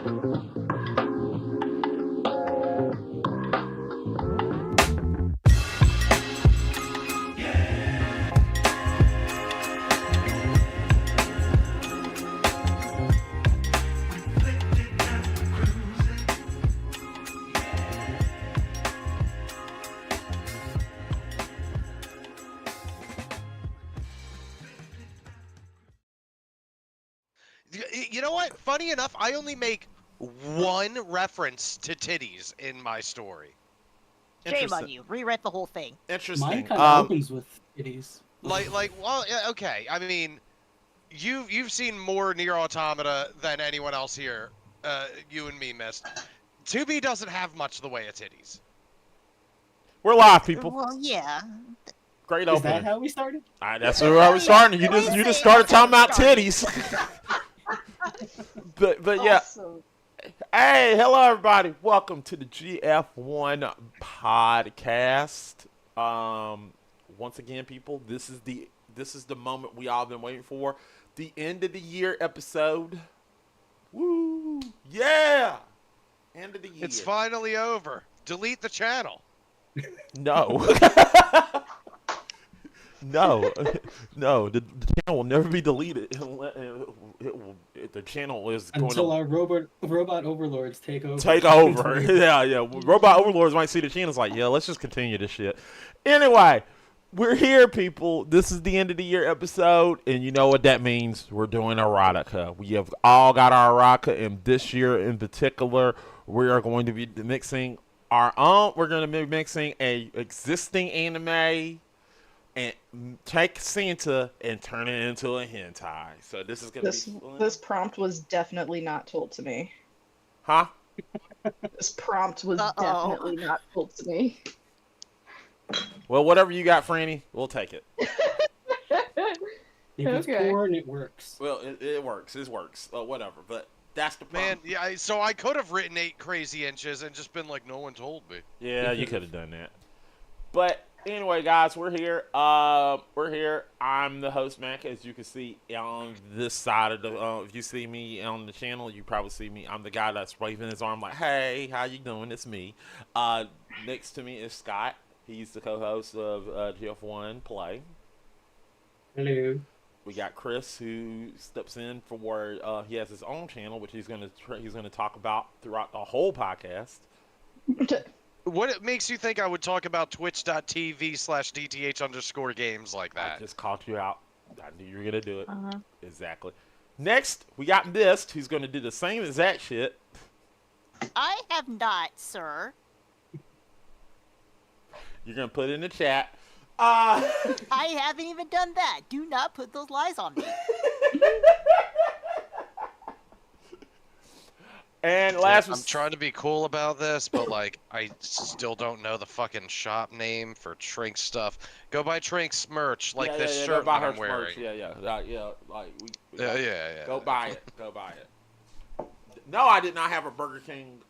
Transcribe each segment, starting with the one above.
You know what? Funny enough, I only make one reference to titties in my story. Shame on you. Reread the whole thing. Interesting. Mine kind of opens with titties. Well, okay. I mean, you've seen more Nier Automata than anyone else here. You and me missed. 2B doesn't have much the way of titties. We're live, people. Well, yeah. Great Is opening. that how we started? That's where I was starting. You just started talking about titties. but yeah. Awesome. Hey, hello everybody. Welcome to the GF1 podcast. Once again, people, this is the moment we all been waiting for. The end of the year episode. Woo! Yeah! End of the year. It's finally over. Delete the channel. No. No, the channel will never be deleted. The channel is going until our robot overlords take over. Yeah. Robot overlords might see the channel. It's like, yeah, let's just continue this shit. Anyway, we're here, people. This is the end of the year episode, and you know what that means. We're doing erotica. We have all got our erotica, and this year in particular, we are going to be mixing our own. We're going to be mixing a existing anime and take Santa and turn it into a hentai. So this is gonna be fun. This prompt was definitely not told to me. Huh? This prompt was definitely not told to me. Well, whatever you got, Franny, we'll take it. If it's Okay. porn, it works. Well, it works. It works. Whatever. But that's the Man, problem. yeah, so I could have written 8 crazy inches and just been like, no one told me. Yeah, you could have done that. But anyway, guys, we're here. I'm the host, Mac. As you can see on this side of the, if you see me on the channel, you probably see me. I'm the guy that's waving his arm like, "Hey, how you doing? It's me." Next to me is Scott. He's the co-host of GF1 Play. Hello. We got Chris, who steps in for where he has his own channel, which he's gonna talk about throughout the whole podcast. What makes you think I would talk about twitch.tv/DTH_games like I that? just called you out. I knew you were gonna do it. Exactly. Next, we got Mist, who's gonna do the same exact shit. I have not, sir. You're gonna put it in the chat. I haven't even done that. Do not put those lies on me. And last, I'm trying to be cool about this, but like, I still don't know the fucking shop name for Trink stuff. Go buy Trink's merch, like this shirt that I'm wearing. Yeah. Like Yeah. Go buy it. No, I did not have a Burger King.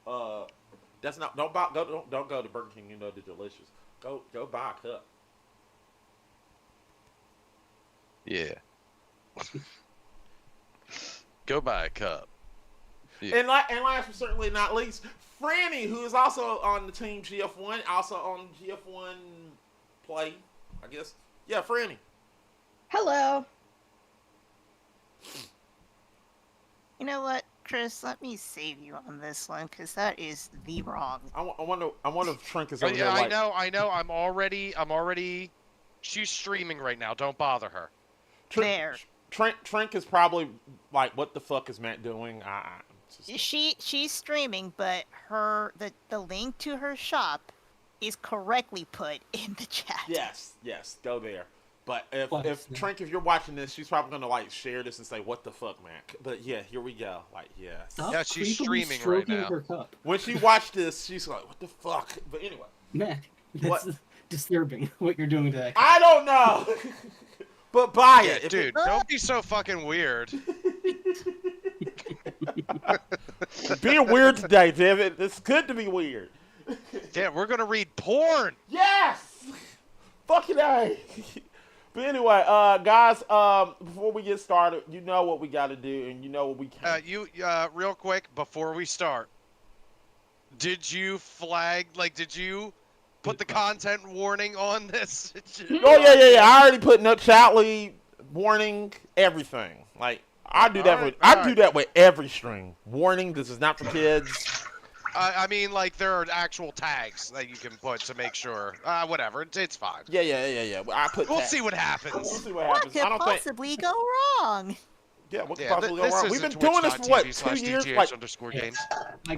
That's not. Don't go to Burger King. You know they're delicious. Go buy a cup. Yeah. Go buy a cup. Yeah. And last but certainly not least, Franny, who is also on the team GF1, also on GF1 Play, I guess. Yeah, Franny. Hello. You know what, Chris? Let me save you on this one, because that is the wrong. I wonder if Trink is Oh, over yeah, there. I know. I'm already. She's streaming right now. Don't bother her. There. Trink is probably like, what the fuck is Matt doing? She's streaming, but the link to her shop is correctly put in the chat. Yes, go there. But if Trink, if you're watching this, she's probably gonna like share this and say, "What the fuck, Mac?" But yeah, here we go. Like, yes. Yeah, she's streaming right now. Her cup. When she watched this, she's like, "What the fuck?" But anyway, Mac, What? that's disturbing what you're doing to that. I don't know. But buy it, Yeah, dude. Don't be so fucking weird. Being weird today, David. It's good to be weird. Yeah, we're gonna read porn. Yes. Fucking A. But anyway, guys, before we get started, you know what we got to do, and you know what we can. Real quick before we start, did you did you put the content warning on this? Oh yeah. I already put no child lead warning, everything. Like I do that do that with every stream. Warning: this is not for kids. I mean, like there are actual tags that you can put to make sure. Whatever, it's fine. Yeah. I put. We'll see what happens. We'll see what What happens. could I don't think. possibly go wrong? Yeah, what could Yeah, possibly go this wrong? is We've been doing this for what, 2 years? games.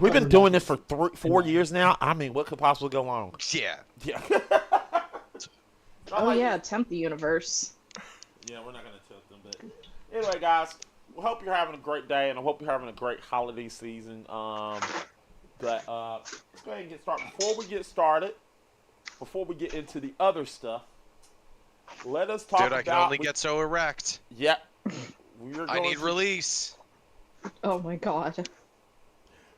We've been doing this for 4 years now. I mean, what could possibly go wrong? Yeah. Yeah. Oh yeah, tempt the universe. Yeah, we're not gonna tilt them, but anyway, guys, we hope you're having a great day, and I hope you're having a great holiday season. But let's go ahead and get started. Before we get into the other stuff, let us talk about. Dude, I can only get so erect. Yep. I need release. Oh my god.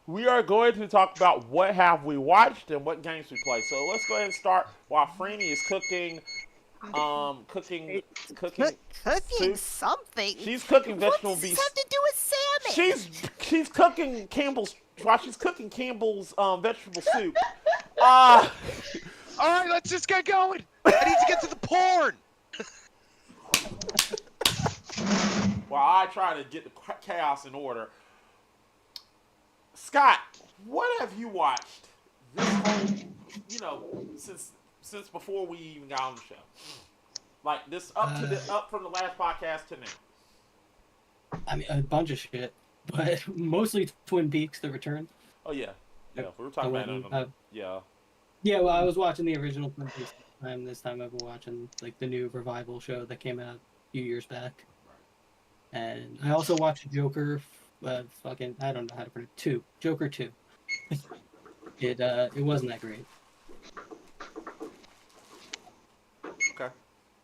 We are going to talk about what have we watched and what games we play. So let's go ahead and start while Franny is cooking Cooking soup. something. She's cooking vegetable What does beef. this have to do with salmon? She's cooking Campbell's vegetable soup. All right, let's just get going. I need to get to the porn. While I try to get the chaos in order. Scott, what have you watched this whole, since before we even got on the show? Like this up from the last podcast to now. I mean, a bunch of shit, but mostly Twin Peaks: The Return. Oh yeah, we were talking about it. Yeah. Yeah, well, I was watching the original Twin Peaks this time I've been watching like the new revival show that came out a few years back. And I also watched Joker, I don't know how to pronounce it, Joker 2. It wasn't that great. Okay.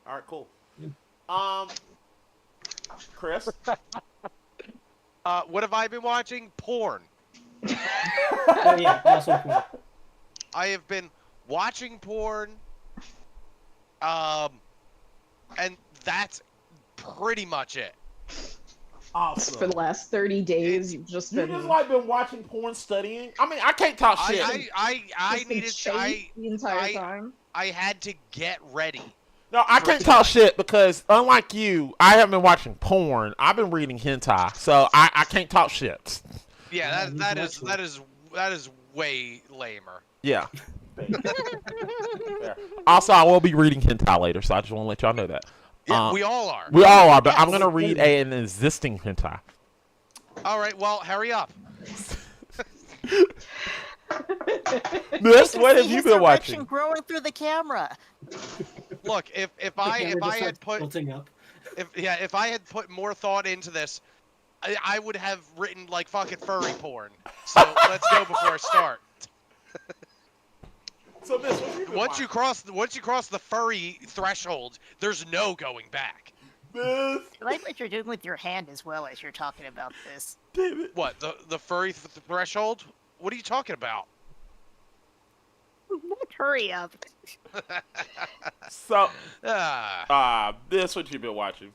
All right. Cool. Yeah. Chris. What have I been watching? Porn. Oh yeah, also cool. I have been watching porn. And that's pretty much it. Awesome. For the last 30 days, you've just been. You just been watching porn, studying. I mean, I can't talk shit. I needed the entire time. I had to get ready. No, I can't talk shit because unlike you, I haven't been watching porn. I've been reading hentai, so I can't talk shit. Yeah, that is way lamer. Yeah. Also, I will be reading hentai later, so I just want to let y'all know that. Yeah, we all are. We all are, but I'm gonna read an existing hentai. All right, well, hurry up. Miss, what have you been watching? Growing through the camera. Look, if I had put Up. if I had put more thought into this, I would have written like fucking furry porn. So let's go before I start. So, Miss, what have you been Once you cross the furry threshold, there's no going back. Miss, I like what you're doing with your hand as well as you're talking about this. damn it. What, the furry threshold? What are you talking about? Hurry up. So, Ah, this what you've been watching?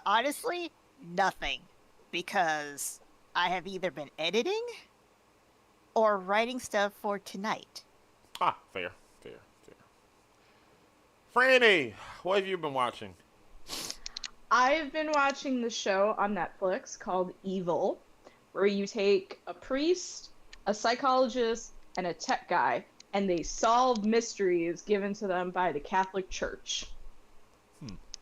Honestly, nothing. Because I have either been editing or writing stuff for tonight. Fair. Franny, what have you been watching? I've been watching the show on Netflix called Evil, where you take a priest, a psychologist, and a tech guy, and they solve mysteries given to them by the Catholic Church.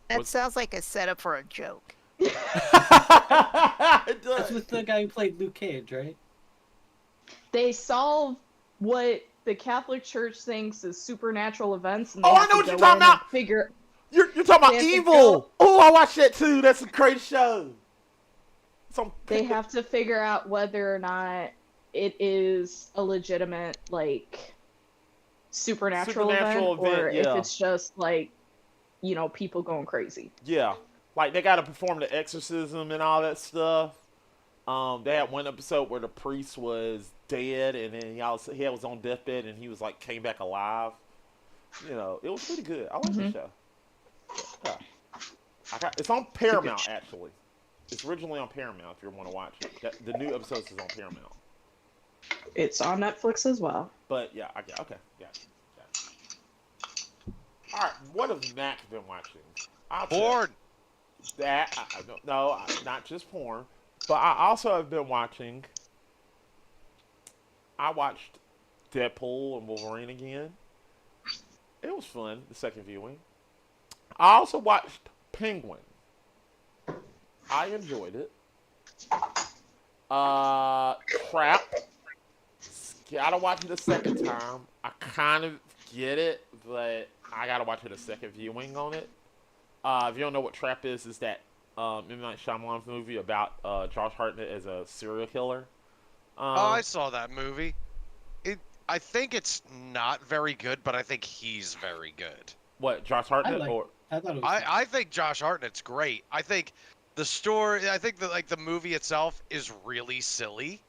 That sounds like a setup for a joke. It That's does. with the guy who played Luke Cage, right? They solve what the Catholic Church thinks is supernatural events. And they Oh, I have know to what you're go talking in and about. Figure. You're talking about They have to Evil. go- Oh, I watched that too. That's a great show. They have to figure out whether or not it is a legitimate like supernatural event, or yeah. if it's just like people going crazy. Yeah, like they got to perform the exorcism and all that stuff. They had one episode where the priest was dead, and then he was on deathbed, and he was like came back alive. It was pretty good. I like the show. It's on Paramount actually. It's originally on Paramount if you want to watch it. The new episodes is on Paramount. It's on Netflix as well. But yeah, okay, yeah. All right, what has Mac been watching? Porn. That I don't know, not just porn, but I also have been watching. I watched Deadpool and Wolverine again. It was fun, the second viewing. I also watched Penguin. I enjoyed it. Trap. Gotta watch it a second time. I kind of get it, but I gotta watch it a second viewing on it. If you don't know what Trap is that M. Night Shyamalan movie about Josh Hartnett as a serial killer. I saw that movie. I think it's not very good, but I think he's very good. What, Josh Hartnett? I thought it was. I think Josh Hartnett's great. I think the story. I think that the movie itself is really silly.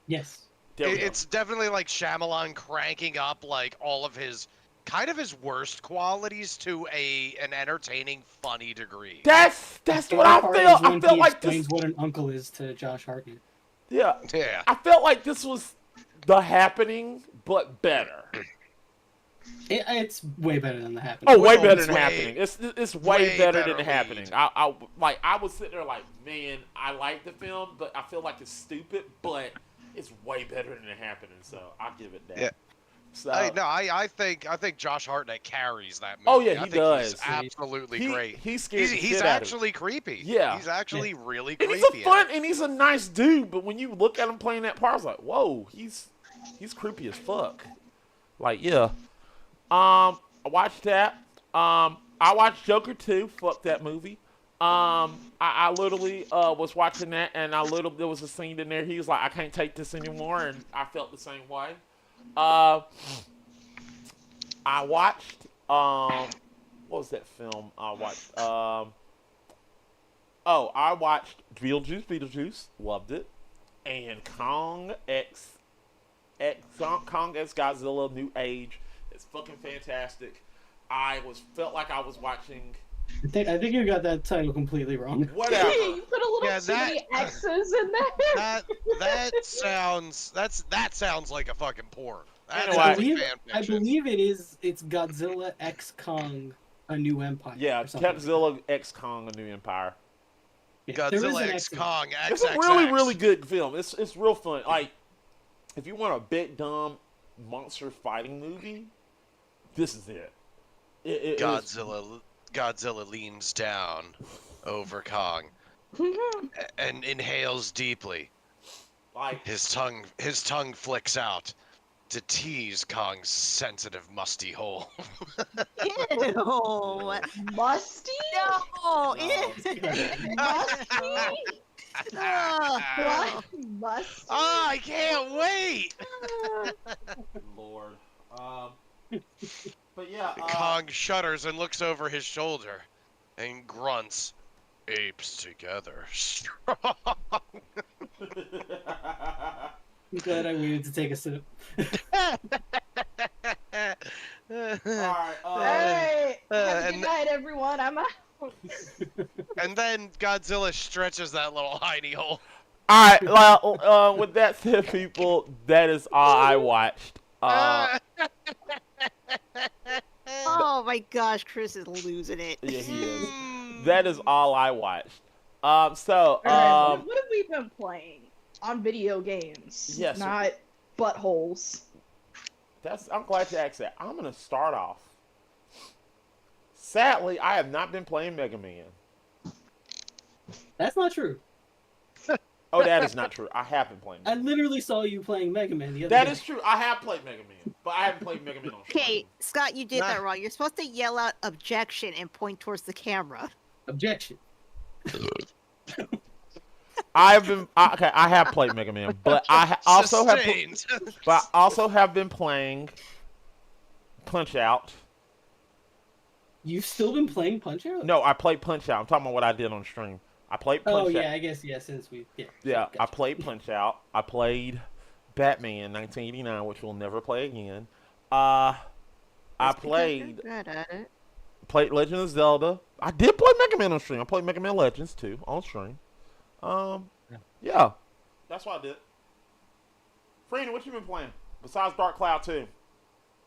Yes. It's definitely like Shyamalan cranking up like all of his worst qualities to an entertaining, funny degree. That's what I feel. I feel like explains what an uncle is to Josh Hartnett. Yeah. Yeah. I felt like this was The Happening, but better. It's way better than The Happening. Oh, way better than Happening. It's way better than The Happening. I was sitting there like, man, I like the film, but I feel like it's stupid, but it's way better than The Happening, so I'll give it that. Yeah. So, I think Josh Hartnett carries that movie. Oh yeah, he I think does. He's absolutely great. He's scared. He's actually creepy. Yeah. He's actually really and creepy. he's a fun and he's a nice dude, but when you look at him playing that part, I was like, whoa, he's creepy as fuck. Like, yeah. I watched that. I watched Joker 2. Fuck that movie. I literally was watching that, and there was a scene in there. He was like, I can't take this anymore, and I felt the same way. I watched what was that film I watched? I watched Beetlejuice, loved it, and Kong x Godzilla New Age. It's fucking fantastic. Felt like I was watching. I think you got that title completely wrong. Whatever. You put a little too many X's in there. That sounds like a fucking porn. Anyway, I believe it's Godzilla X Kong, A New Empire. Yeah, Godzilla X Kong, A New Empire. Yeah, Godzilla X Kong XXX. It's a really, really good film. It's real fun. Like, if you want a big dumb monster fighting movie, this is it. Godzilla leans down over Kong and inhales deeply. Like his tongue flicks out to tease Kong's sensitive, musty hole. Ew. Musty? No. Musty? Oh. Musty? Oh, I can't wait! Lord. But yeah. Kong shudders and looks over his shoulder and grunts. Apes together. Strong. I'm glad I waited to take a sip. Alright, Alright, have a good night, everyone. I'm out. And then Godzilla stretches that little hiney hole. Alright, well, with that said, people, that is all I watched. Oh my gosh, Chris is losing it. Yeah, he is. That is all I watched. Alright, what have we been playing on video games? Yes. Not buttholes. I'm glad you asked that. I'm gonna start off. Sadly, I have not been playing Mega Man. That's not true. Oh, that is not true. I have been playing I Mega Man. literally saw you playing Mega Man the other That day. is true. I have played Mega Man, but I haven't played Mega Man on stream. Okay, Scott, you did that wrong. You're supposed to yell out objection and point towards the camera. Objection. I have played Mega Man, but I also have been playing Punch Out. You've still been playing Punch Out? No, I played Punch Out. I'm talking about what I did on stream. I played Punch Out. Oh yeah, I guess since we Yeah, gotcha. I played Punch Out. I played Batman 1989, which we'll never play again. I played. Good at it. Played Legend of Zelda. I did play Mega Man on stream. I played Mega Man Legends too on stream. Yeah, that's what I did. Frida, what you been playing besides Dark Cloud 2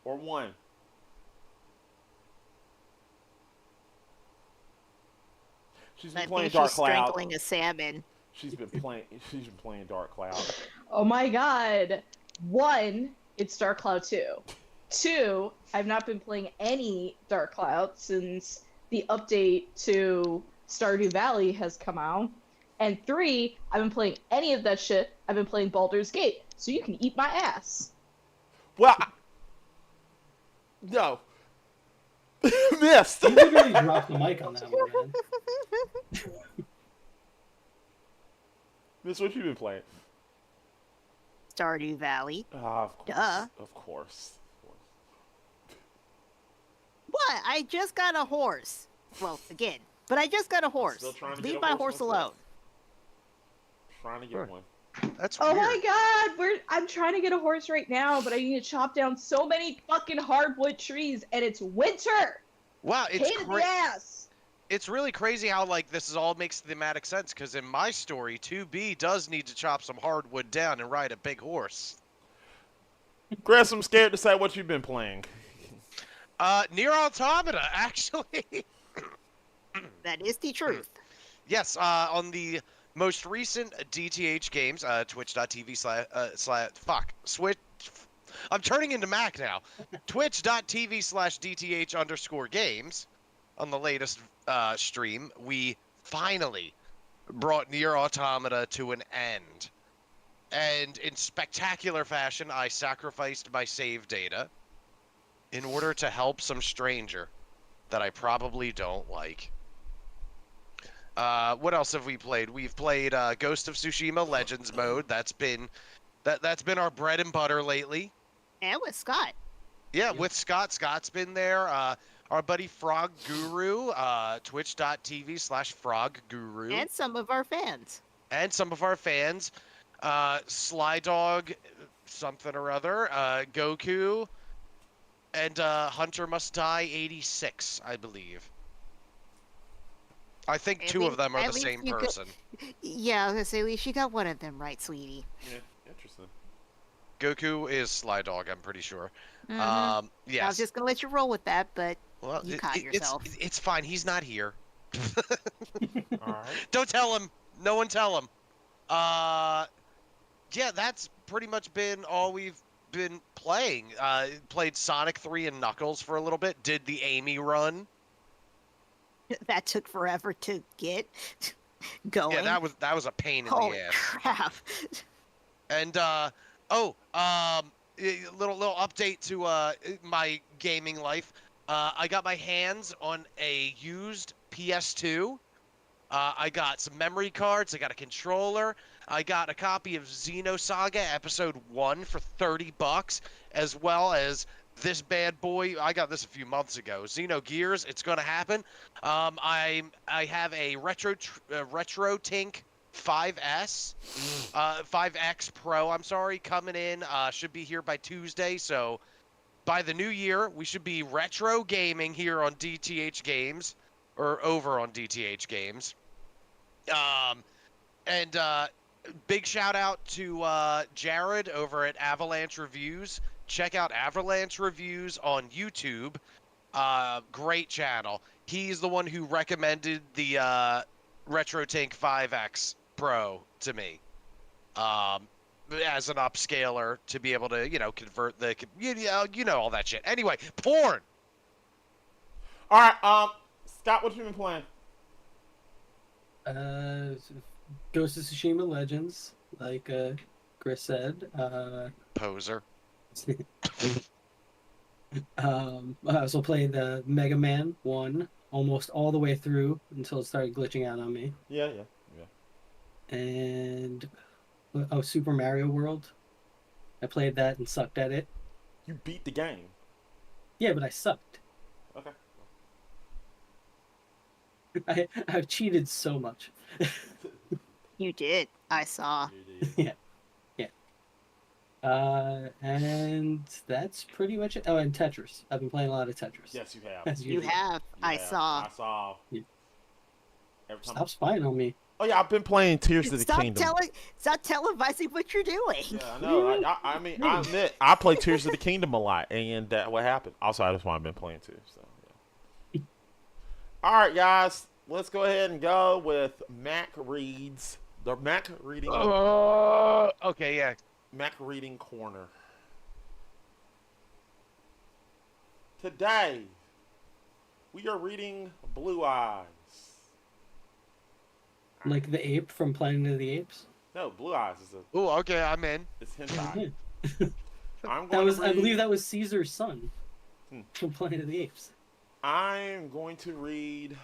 or 1? She's been I playing think Dark she's Cloud. strangling a salmon. She's been playing Dark Cloud. Oh my god. 1, it's Dark Cloud 2. 2, I've not been playing any Dark Cloud since the update to Stardew Valley has come out. And 3, I've been playing any of that shit. I've been playing Baldur's Gate. So you can eat my ass. Well, no. Missed. You literally dropped the mic on that one, man. Miss, what you been playing? Stardew Valley. Of course. Duh. Of course. What? I just got a horse. Well, again, but I just got a horse. Still trying to Leave get a my horse horse myself. alone. Trying to get one. That's Oh weird. my god, I'm trying to get a horse right now, but I need to chop down so many fucking hardwood trees, and it's winter! Wow, it's Pain in the ass! it's really crazy how like this is all makes thematic sense because in my story, 2B does need to chop some hardwood down and ride a big horse. Chris, I'm scared to say what you've been playing. Near Automata, actually. That is the truth. Yes, on the most recent DTH games, twitch.tv switch. I'm turning into Mac now. Twitch.tv/DTH_games. On the latest stream, we finally brought Near Automata to an end. And in spectacular fashion, I sacrificed my save data in order to help some stranger that I probably don't like. What else have we played? We've played Ghost of Tsushima Legends mode. That's been our bread and butter lately. And with Scott. Yeah, with Scott. Scott's been there. Our buddy Frog Guru, twitch.tv/Frog Guru. And some of our fans. And some of our fans. Sly Dog, something or other. Goku. And Hunter Must Die 86, I believe. I think At two of them are at the least same you got- person. Yeah, I was gonna say, at least you got one of them right, sweetie. Yeah, interesting. Goku is Sly Dog, I'm pretty sure. Mhm. I Yes. was just gonna let you roll with that, but Well, you caught yourself. It's fine. He's not here. All right. Don't tell him. No one tell him. Yeah, that's pretty much been all we've been playing. Played Sonic 3 and Knuckles for a little bit. Did the Amy run. that took forever to get going. Yeah, that was a pain in Holy the ass. crap. And little update to my gaming life. I got my hands on a used PS2. I got some memory cards. I got a controller. I got a copy of Xenosaga Episode 1 for $30, as well as this bad boy. I got this a few months ago. Xenogears. It's gonna happen. I have a RetroTink 5S, 5X Pro. I'm sorry, coming in. Should be here by Tuesday. So by the new year, we should be retro gaming here on DTH Games, or over on DTH Games. And big shout out to Jared over at Avalanche Reviews. Check out Avalanche Reviews on YouTube. Great channel. He's the one who recommended the RetroTink 5X Pro to me. As an upscaler to be able to, convert the, all that shit. Anyway, porn. All right. Scott, what you been playing? Ghost of Tsushima Legends, like Chris said. Poser. I also played the Mega Man 1 almost all the way through until it started glitching out on me. Yeah. And Super Mario World. I played that and sucked at it. You beat the game. Yeah, but I sucked. Okay. I've cheated so much. You did. I saw. Yeah. And that's pretty much it. Oh, and Tetris. I've been playing a lot of Tetris. Yes, you have. As You usual. have. I saw. I saw. Yeah. Every time. Stop spying on me. Oh yeah, I've been playing Tears of the Kingdom. Stop televising what you're doing. Yeah, I know. I mean, I admit, I play Tears of the Kingdom a lot, and what happened? Also, that's why I've been playing too. So, yeah. All right, guys, let's go ahead and go with Mac reads the Mac reading. Okay, yeah. Mac reading corner. Today, we are reading Blue Eyes. Like the ape from Planet of the Apes. No, Blue Eyes is a. Oh, okay, I'm in. It's hentai. Yeah. I'm going That was, to read, I believe, that was Caesar's son Hmm. from Planet of the Apes. I'm going to read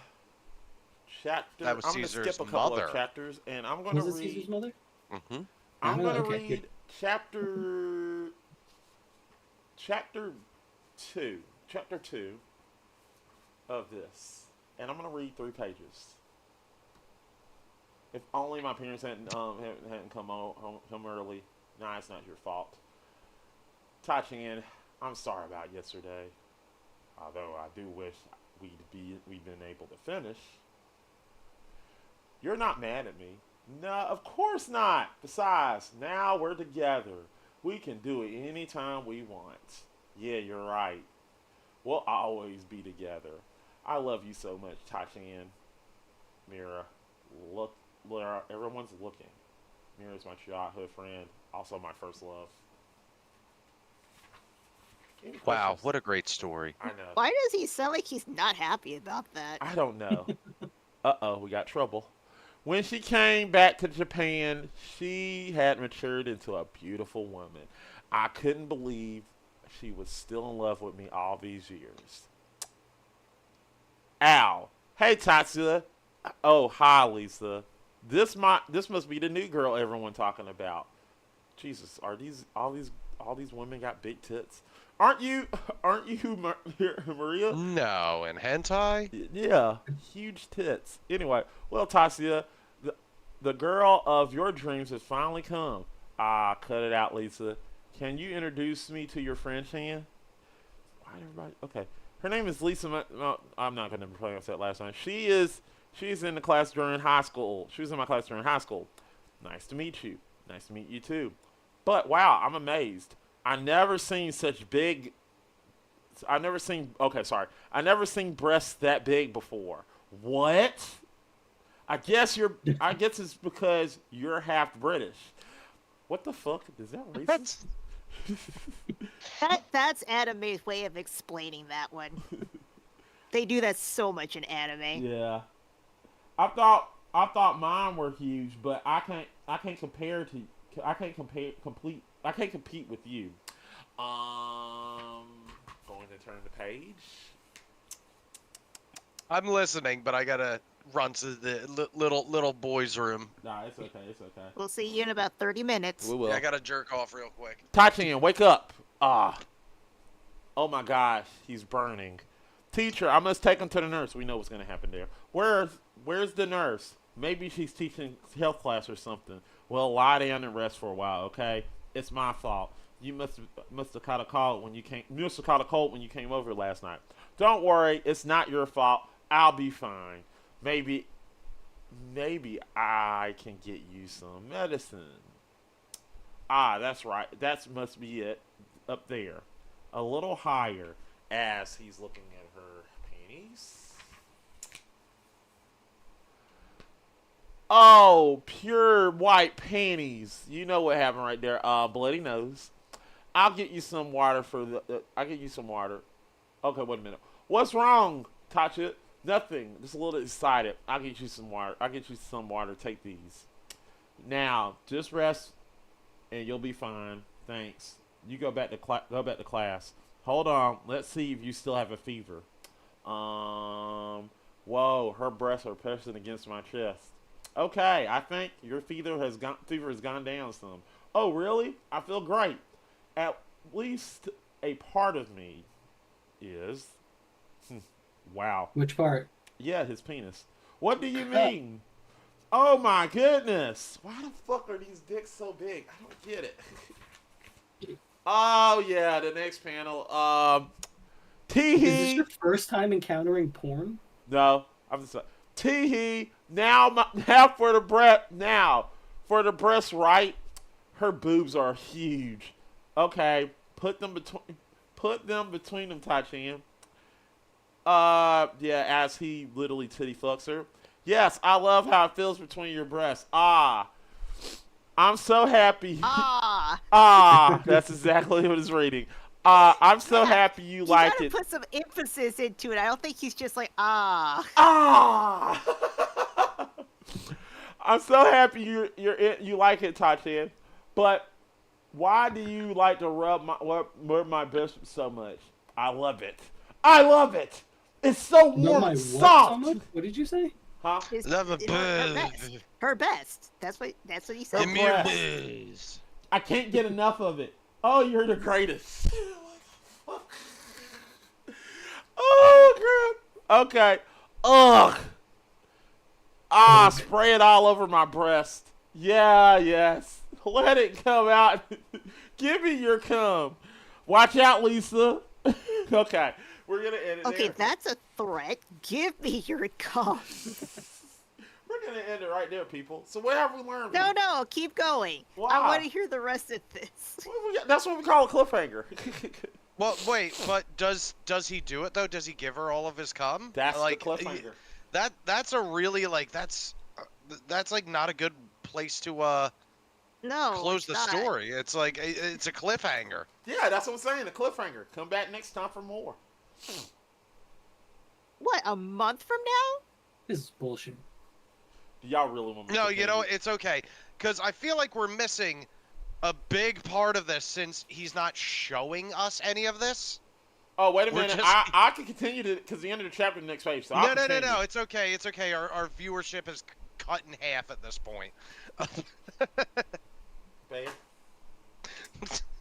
chapter. That was I'm going to Caesar's skip a couple mother. of chapters, and I'm going to Was it read. Caesar's mother? Mm-hmm. I'm Oh, going to okay, read good. chapter two of this, and I'm going to read 3 pages. If only my parents hadn't come home early. Nah, it's not your fault. Tachin, I'm sorry about yesterday. Although I do wish we'd been able to finish. You're not mad at me. No, of course not. Besides, now we're together. We can do it anytime we want. Yeah, you're right. We'll always be together. I love you so much, Tachin. Mira, look, everyone's looking. Mira's my childhood friend, also my first love. Any Wow, questions? what a great story. I know. Why does he sound like he's not happy about that? I don't know. Uh-oh, we got trouble. When she came back to Japan, she had matured into a beautiful woman. I couldn't believe she was still in love with me all these years. Ow. Hey, Tatsuya. Oh, hi, Lisa. This must be the new girl everyone talking about. Jesus, are all these women got big tits? Aren't you Maria? No, and hentai? Yeah, huge tits. Anyway, well, Tasia, the girl of your dreams has finally come. Ah, cut it out, Lisa. Can you introduce me to your friend, Shan? Why everybody? Okay, her name is Lisa. No, I'm not going to pronounce that last name. She's in the class during high school. She was in my class during high school. Nice to meet you. Nice to meet you too. But wow, I'm amazed. I never seen breasts that big before. What? I guess it's because you're half British. What the fuck? Is that racist? That's anime's way of explaining that one. They do that so much in anime. Yeah. I thought mine were huge, but I can't compete with you. Going to turn the page. I'm listening, but I gotta run to the little boy's room. Nah, it's okay. It's okay. We'll see you in about 30 minutes. We will. Yeah, I gotta jerk off real quick. Tachin, wake up. Ah. Oh my gosh, he's burning. Teacher, I must take him to the nurse. We know what's gonna happen there. Where's the nurse? Maybe she's teaching health class or something. Well, lie down and rest for a while, okay? It's my fault. You must have caught a cold when you came over last night. Don't worry, it's not your fault. I'll be fine. Maybe I can get you some medicine. Ah, that's right. That must be it. Up there. A little higher as he's looking at her panties. Oh, pure white panties. You know what happened right there. Bloody nose. I'll get you some water I'll get you some water. Okay, wait a minute. What's wrong, Tasha? Nothing. Just a little excited. I'll get you some water. Take these. Now, just rest, and you'll be fine. Thanks. You go back to class. Hold on. Let's see if you still have a fever. Whoa, her breasts are pressing against my chest. Okay, I think your fever has gone down some. Oh, really? I feel great. At least a part of me is. Wow. Which part? Yeah, his penis. What do you mean? Oh my goodness! Why the fuck are these dicks so big? I don't get it. Oh yeah, the next panel. Is this your Teehee. first time encountering porn? No, I'm just Teehee. Now for the breast, right? Her boobs are huge. Okay, put them between them, Tachan. Yeah, as he literally titty fucks her. Yes, I love how it feels between your breasts. Ah, I'm so happy. Ah, That's exactly what it's reading. I'm so yeah. happy you You like gotta it. put some emphasis into it. I don't think he's just like ah. Ah! I'm so happy you like it, Tachan. But why do you like to rub my breast so much? I love it. I love it. It's so No, warm my and what so soft. much? What did you say? Huh? His, Love a her best. buzz. Her best. That's what he said. Her Give me your breasts. buzz. I can't get enough of it. Oh, you're the greatest. Oh, crap. Okay. Ugh. Spray it all over my breast. Yeah, yes. Let it come out. Give me your cum. Watch out, Lisa. Okay. We're going to end it Okay, there. that's a threat. Give me your cum. We're going to end it right there, people. So what have we learned? No, no, keep going. Why? I want to hear the rest of this. That's what we call a cliffhanger. Well, wait, but does he do it though? Does he give her all of his cum? That's like, the cliffhanger. That's a really like that's like not a good place to No, close it's the not. story. It's like it's a cliffhanger. Yeah, that's what I'm saying. The cliffhanger. Come back next time for more. What, a month from now? This is bullshit. Do y'all really want me No, to you know continue? it's okay because I feel like we're missing a big part of this since he's not showing us any of this. Oh, wait a We're minute. just- I can continue to because the end of the chapter next page. So No, I'll no, no, continue. no. It's okay. It's okay. Our viewership is cut in half at this point. Babe.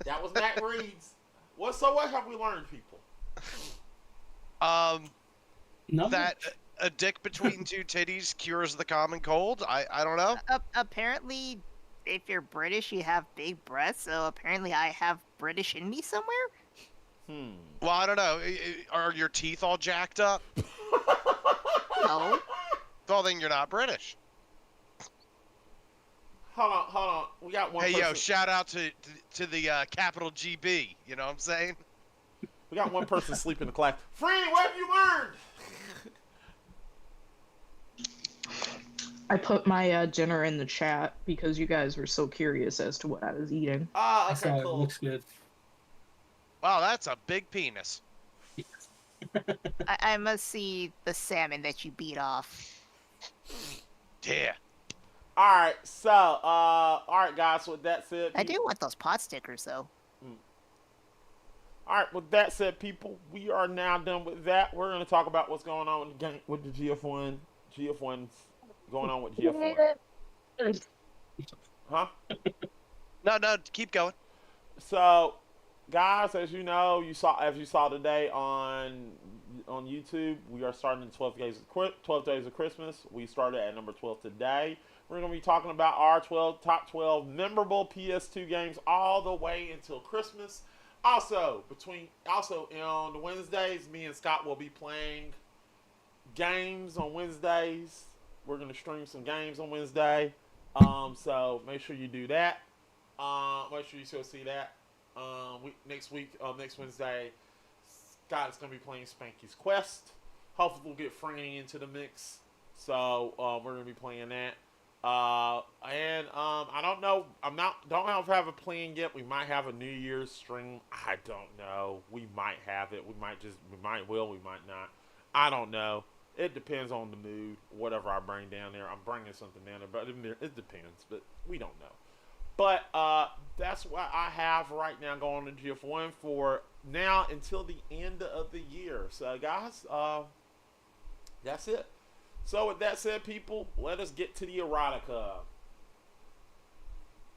That was Matt Reed's. What have we learned, people? Nothing. That a dick between two titties cures the common cold. I don't know. Apparently, if you're British, you have big breasts, so apparently I have British in me somewhere? Well, I don't know. Are your teeth all jacked up? No. Well, then you're not British. Hold on. We got one. Hey, person. yo! Shout out to the capital GB. You know what I'm saying? We got one person sleeping in the class. Franny, what have you learned? I put my dinner in the chat because you guys were so curious as to what I was eating. I saw Okay, it. cool. Looks good. Wow, that's a big penis. I must see the salmon that you beat off. Yeah. All right, so all right, guys. With that said, I do want those pot stickers, though. All right, with that said, people, we are now done with that. We're going to talk about what's going on with the game, with the GF1. GF1's going on with GF1. Huh? No, keep going. So, guys, as you know, you saw today on YouTube, we are starting the 12 days of Christmas. We started at number 12 today. We're going to be talking about our top 12 memorable PS2 games all the way until Christmas. Also, on the Wednesdays, me and Scott will be playing games on Wednesdays. We're going to stream some games on Wednesday. So make sure you do that. Make sure you still see that. Next Wednesday, Scott is going to be playing Spanky's Quest. Hopefully we'll get Franny into the mix. So we're going to be playing that. I don't know. Don't have a plan yet. We might have a New Year's stream. I don't know. We might have it. We might will. We might not. I don't know. It depends on the mood. Whatever I bring down there. I'm bringing something down there, but it depends. But we don't know. But that's what I have right now going to GF1 for now until the end of the year. So guys, that's it. So with that said, people, let us get to the erotica.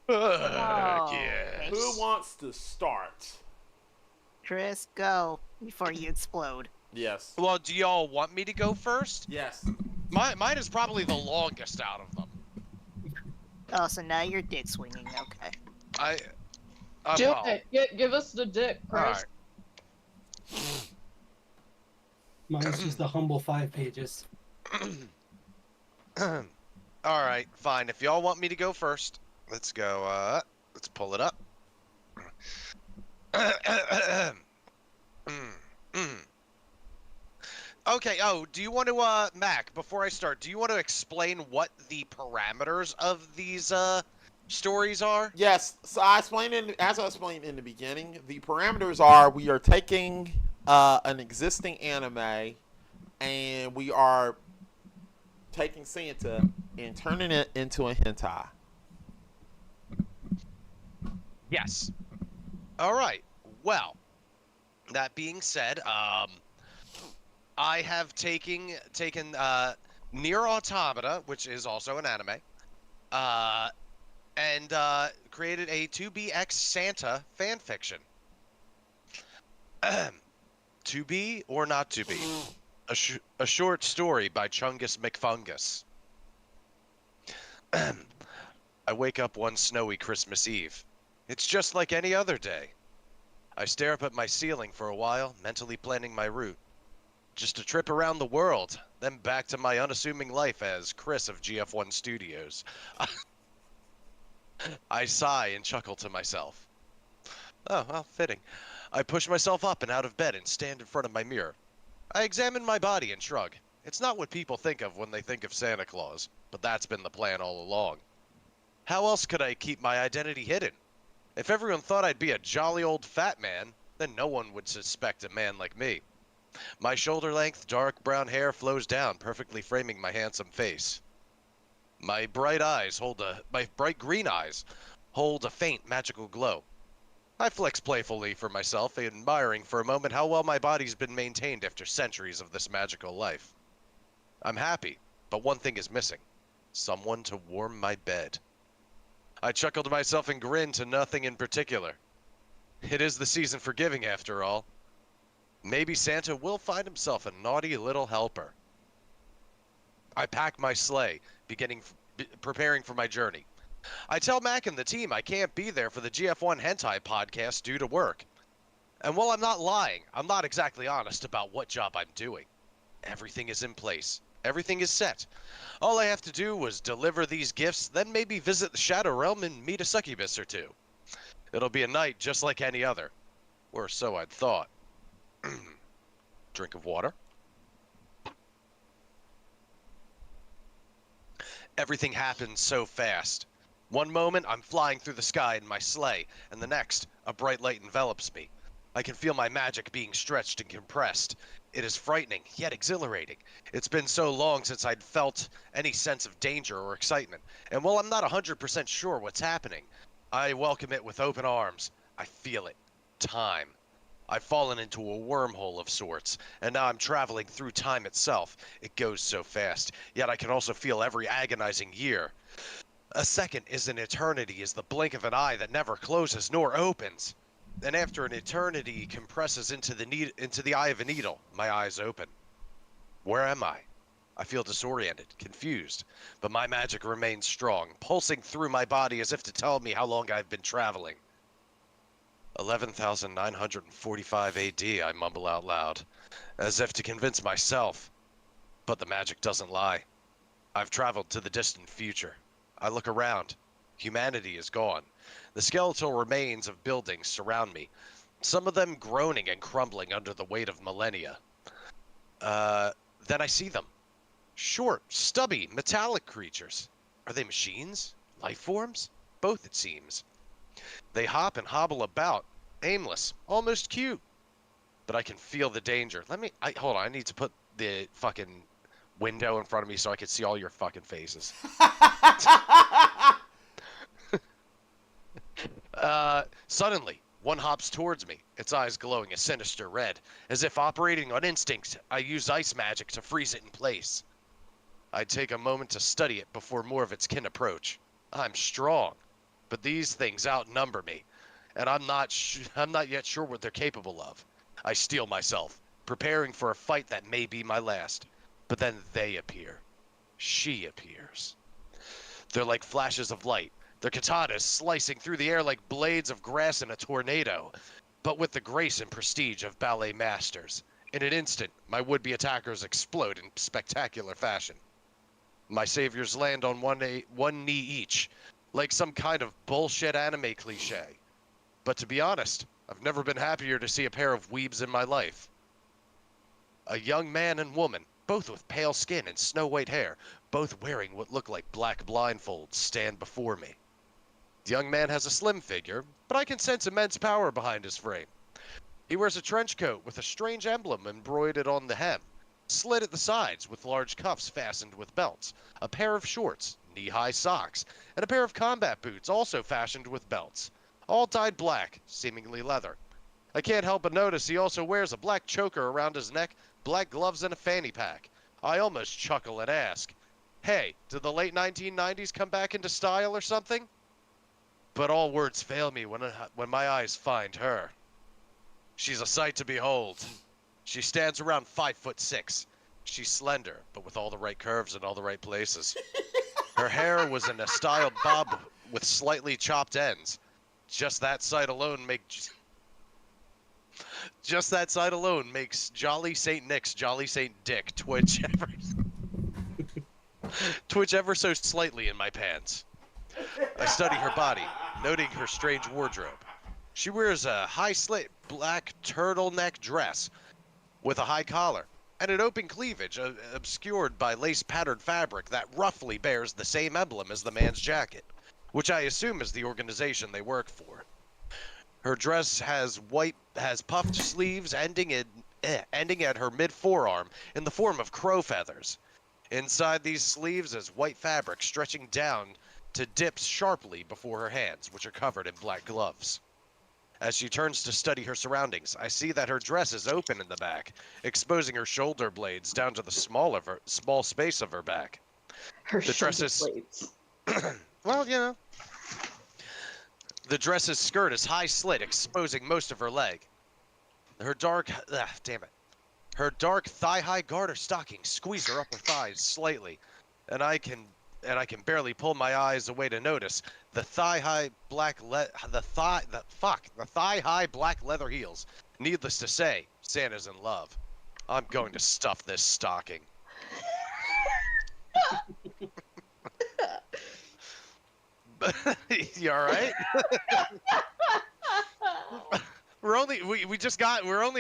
Yes. Who wants to start? Chris, go before you explode. Yes. Well, do y'all want me to go first? Yes. Mine is probably the longest out of them. Oh, so now you're dick swinging. Okay. Do well, it. Give us the dick, all Chris. right. Mine's just a humble 5 pages. All right, fine. If y'all want me to go first, let's go. Let's pull it up. Okay. Oh, do you want to, Mac? Before I start, do you want to explain what the parameters of these stories are? Yes, so as I explained in the beginning, the parameters are we are taking an existing anime and we are taking Santa and turning it into a hentai. Yes. All right. Well, that being said, I have taken Near Automata, which is also an anime, and created a 2BX Santa fanfiction. To be or not to be, a short story by Chungus McFungus. I wake up one snowy Christmas Eve. It's just like any other day. I stare up at my ceiling for a while, mentally planning my route. Just a trip around the world, then back to my unassuming life as Chris of GF1 Studios. I sigh and chuckle to myself. Oh, well, fitting. I push myself up and out of bed and stand in front of my mirror. I examine my body and shrug. It's not what people think of when they think of Santa Claus, but that's been the plan all along. How else could I keep my identity hidden? If everyone thought I'd be a jolly old fat man, then no one would suspect a man like me. My shoulder-length, dark brown hair flows down, perfectly framing my handsome face. My bright green eyes hold a faint magical glow. I flex playfully for myself, admiring for a moment how well my body's been maintained after centuries of this magical life. I'm happy, but one thing is missing. Someone to warm my bed. I chuckle to myself and grin to nothing in particular. It is the season for giving, after all. Maybe Santa will find himself a naughty little helper. I pack my sleigh, preparing for my journey. I tell Mac and the team I can't be there for the GF1 Hentai podcast due to work. And while I'm not lying, I'm not exactly honest about what job I'm doing. Everything is in place. Everything is set. All I have to do was deliver these gifts, then maybe visit the Shadow Realm and meet a succubus or two. It'll be a night just like any other. Or so I'd thought. Drink of water. Everything happens so fast. One moment, I'm flying through the sky in my sleigh, and the next, a bright light envelops me. I can feel my magic being stretched and compressed. It is frightening, yet exhilarating. It's been so long since I'd felt any sense of danger or excitement, and while I'm not 100% sure what's happening, I welcome it with open arms. I feel it. Time. I've fallen into a wormhole of sorts, and now I'm traveling through time itself. It goes so fast, yet I can also feel every agonizing year. A second is an eternity, is the blink of an eye that never closes nor opens. And after an eternity compresses into the eye of a needle, my eyes open. Where am I? I feel disoriented, confused, but my magic remains strong, pulsing through my body as if to tell me how long I've been traveling. 11,945 AD, I mumble out loud, as if to convince myself. But the magic doesn't lie. I've traveled to the distant future. I look around. Humanity is gone. The skeletal remains of buildings surround me, some of them groaning and crumbling under the weight of millennia. Then I see them. Short, stubby, metallic creatures. Are they machines? Life forms? Both, it seems. They hop and hobble about, aimless, almost cute. But I can feel the danger. Hold on, I need to put the fucking window in front of me so I can see all your fucking faces. Suddenly, one hops towards me, its eyes glowing a sinister red. As if operating on instinct, I use ice magic to freeze it in place. I take a moment to study it before more of its kin approach. I'm strong, but these things outnumber me, and I'm not yet sure what they're capable of. I steel myself, preparing for a fight that may be my last. But then they appear. She appears. They're like flashes of light, their katanas slicing through the air like blades of grass in a tornado, but with the grace and prestige of ballet masters. In an instant, my would-be attackers explode in spectacular fashion. My saviors land on one knee each, like some kind of bullshit anime cliche. But to be honest, I've never been happier to see a pair of weebs in my life. A young man and woman, both with pale skin and snow-white hair, both wearing what look like black blindfolds, stand before me. The young man has a slim figure, but I can sense immense power behind his frame. He wears a trench coat with a strange emblem embroidered on the hem, slit at the sides with large cuffs fastened with belts, a pair of shorts, knee-high socks, and a pair of combat boots also fashioned with belts, all dyed black, seemingly leather. I can't help but notice he also wears a black choker around his neck, black gloves, and a fanny pack. I almost chuckle and ask, hey, did the late 1990s come back into style or something? But all words fail me when my eyes find her. She's a sight to behold. She stands around 5'6". She's slender, but with all the right curves in all the right places. Her hair was in a styled bob with slightly chopped ends. Just that sight alone makes Jolly Saint Nick's Jolly Saint Dick twitch ever so slightly in my pants. I study her body, noting her strange wardrobe. She wears a high-slit black turtleneck dress with a high collar and an open cleavage obscured by lace-patterned fabric that roughly bears the same emblem as the man's jacket, which I assume is the organization they work for. Her dress has puffed sleeves ending at her mid-forearm in the form of crow feathers. Inside these sleeves is white fabric stretching down to dips sharply before her hands, which are covered in black gloves. As she turns to study her surroundings, I see that her dress is open in the back, exposing her shoulder blades down to the small space of her back. Her The dress shoulder is- blades. Well, you know. The dress's skirt is high slit, exposing most of her leg. Her dark thigh-high garter stockings squeeze her upper thighs slightly, and I can barely pull my eyes away to notice the thigh-high black leather heels. Needless to say, Santa's in love. I'm going to stuff this stocking. You all right? We're only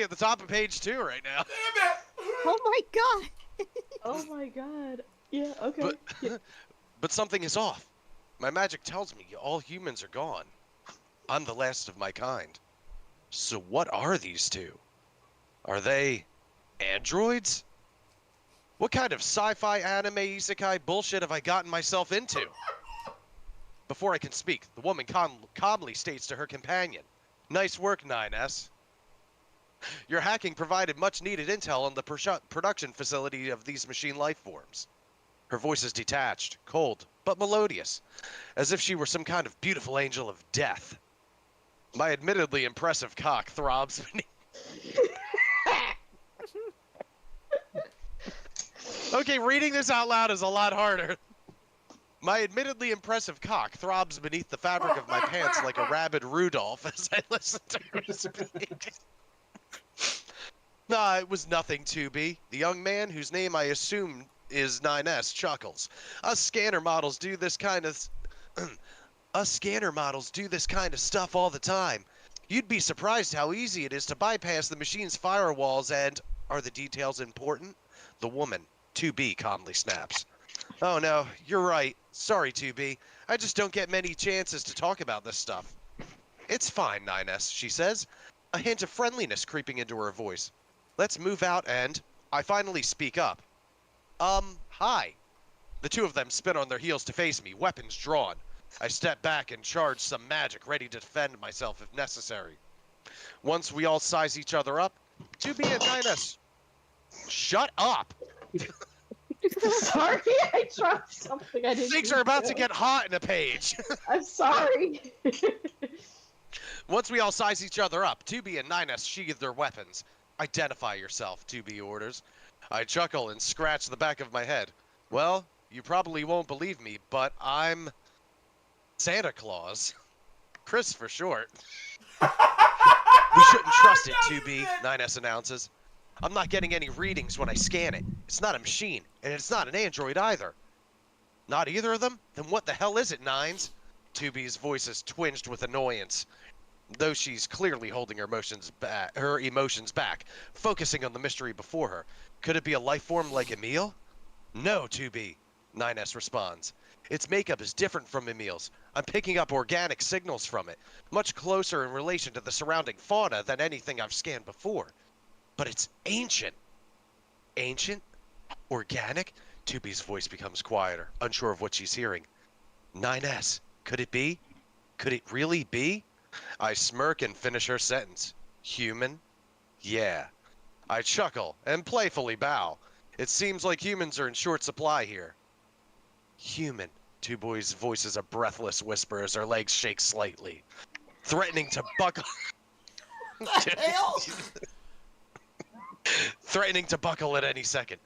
at the top of page 2 right now. Oh my god! Oh my god. Yeah, okay. Yeah. But something is off. My magic tells me all humans are gone. I'm the last of my kind. So what are these two? Are they androids? What kind of sci-fi anime isekai bullshit have I gotten myself into? Before I can speak, the woman calmly states to her companion, "Nice work, 9S. Your hacking provided much-needed intel on the production facility of these machine life forms." Her voice is detached, cold, but melodious, as if she were some kind of beautiful angel of death. My admittedly impressive cock throbs beneath... Okay, reading this out loud is a lot harder. My admittedly impressive cock throbs beneath the fabric of my pants like a rabid Rudolph as I listen to her speak. Nah, it was nothing, 2B. The young man, whose name I assume is 9S, chuckles. Us scanner models do this kind of stuff all the time. You'd be surprised how easy it is to bypass the machine's firewalls and... Are the details important? The woman, 2B, calmly snaps. Oh no, you're right. Sorry, 2B. I just don't get many chances to talk about this stuff. It's fine, 9S, she says, a hint of friendliness creeping into her voice. Let's move out and... I finally speak up. Hi. The two of them spin on their heels to face me, weapons drawn. I step back and charge some magic, ready to defend myself if necessary. Once we all size each other up, 2B and 9S... Shut up! Sorry, I dropped something I didn't Things mean are about to to. get hot in a page. I'm sorry. Once we all size each other up, 2B and 9S sheathe their weapons. Identify yourself, 2B orders. I chuckle and scratch the back of my head. Well, you probably won't believe me, but I'm Santa Claus? Chris for short. We shouldn't trust it, 2B, 9S announces. I'm not getting any readings when I scan it. It's not a machine, and it's not an android either. Not either of them? Then what the hell is it, Nines? 2B's voice is twinged with annoyance, though she's clearly holding her emotions back, focusing on the mystery before her. Could it be a life form like Emil? No, 2B, 9S responds. Its makeup is different from Emil's. I'm picking up organic signals from it, much closer in relation to the surrounding fauna than anything I've scanned before. But it's ancient. Ancient? Organic? 2B's voice becomes quieter, unsure of what she's hearing. 9S, could it be? Could it really be? I smirk and finish her sentence. Human? Yeah. I chuckle and playfully bow. It seems like humans are in short supply here. Human. 2B's voice is a breathless whisper as her legs shake slightly, threatening to buckle. Hell? Threatening to buckle at any second.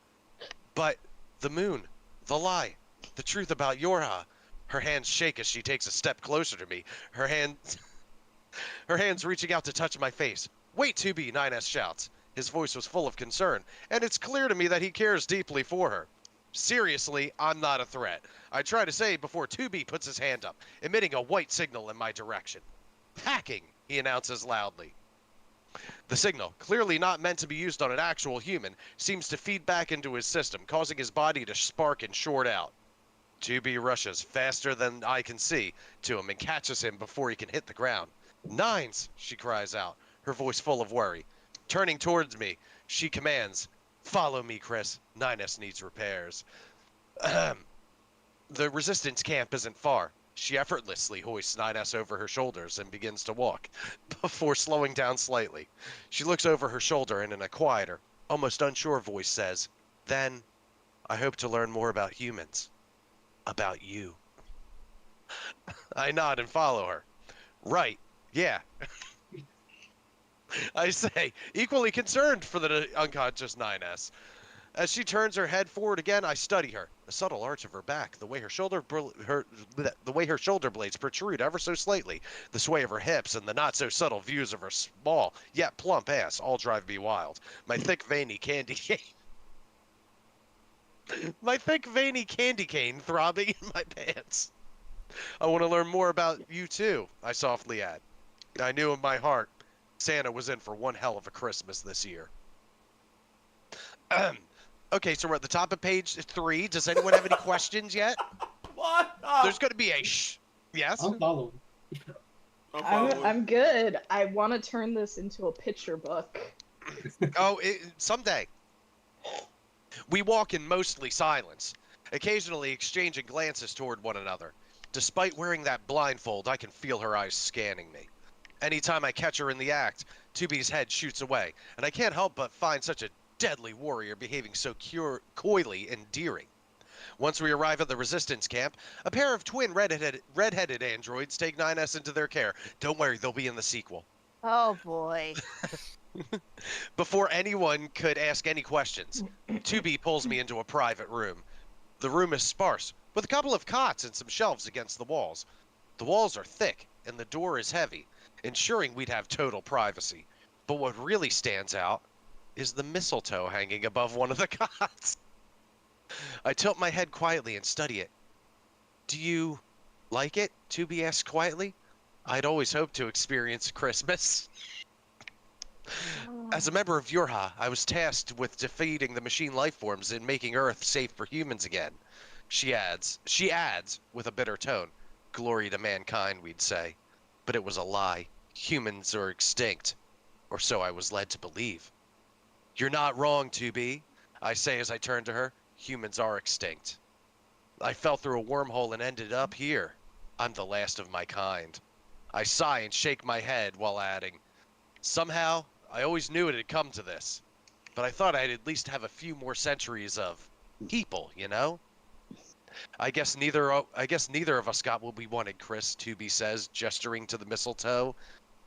But the moon, the lie, the truth about Yorha. Her hands shake as she takes a step closer to me. Her hands reaching out to touch my face. Wait, 2B, 9S shouts. His voice was full of concern, and it's clear to me that he cares deeply for her. Seriously, I'm not a threat. I try to say before 2B puts his hand up, emitting a white signal in my direction. Packing, he announces loudly. The signal, clearly not meant to be used on an actual human, seems to feed back into his system, causing his body to spark and short out. 2B rushes faster than I can see to him and catches him before he can hit the ground. Nines, she cries out, her voice full of worry. Turning towards me, she commands, follow me, Chris. 9S needs repairs. The resistance camp isn't far. She effortlessly hoists 9S over her shoulders and begins to walk, before slowing down slightly. She looks over her shoulder and in a quieter, almost unsure voice says, then, I hope to learn more about humans. About you. I nod and follow her. Right, yeah. I say, equally concerned for the unconscious 9S. As she turns her head forward again, I study her. The subtle arch of her back, the way her shoulder blades protrude ever so slightly, the sway of her hips, and the not-so-subtle views of her small, yet plump ass all drive me wild. My thick, veiny candy cane throbbing in my pants. I want to learn more about you, too, I softly add. I knew in my heart Santa was in for one hell of a Christmas this year. Okay, so we're at the top of page 3. Does anyone have any questions yet? What? There's going to be a Yes? I'm following. I'm good. I want to turn this into a picture book. Oh, someday. We walk in mostly silence, occasionally exchanging glances toward one another. Despite wearing that blindfold, I can feel her eyes scanning me. Anytime I catch her in the act, 2B's head shoots away, and I can't help but find such a deadly warrior behaving so coyly endearing. Once we arrive at the resistance camp, a pair of twin redheaded androids take 9S into their care. Don't worry, they'll be in the sequel. Oh boy. Before anyone could ask any questions, 2B pulls me into a private room. The room is sparse, with a couple of cots and some shelves against the walls. The walls are thick, and the door is heavy, ensuring we'd have total privacy. But what really stands out is the mistletoe hanging above one of the cots. I tilt my head quietly and study it. Do you like it? 2B asks quietly. I'd always hoped to experience Christmas. As a member of Yorha, I was tasked with defeating the machine life forms and making Earth safe for humans again. She adds with a bitter tone, glory to mankind, we'd say. But it was a lie. Humans are extinct. Or so I was led to believe. You're not wrong, 2B, I say as I turn to her. Humans are extinct. I fell through a wormhole and ended up here. I'm the last of my kind. I sigh and shake my head while adding, somehow, I always knew it had come to this. But I thought I'd at least have a few more centuries of people, you know? I guess neither of us got what we wanted, Chris, 2B says, gesturing to the mistletoe.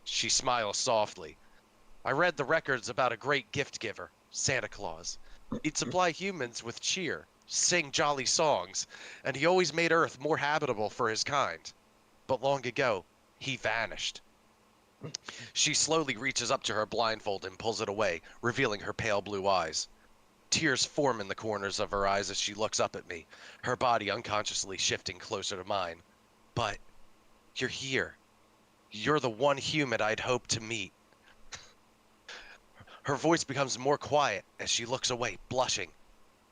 She smiles softly. I read the records about a great gift giver, Santa Claus. He'd supply humans with cheer, sing jolly songs, and he always made Earth more habitable for his kind. but long ago, he vanished. She slowly reaches up to her blindfold and pulls it away, revealing her pale blue eyes. Tears form in the corners of her eyes as she looks up at me, her body unconsciously shifting closer to mine. But you're here. You're the one human I'd hoped to meet. Her voice becomes more quiet as she looks away, blushing.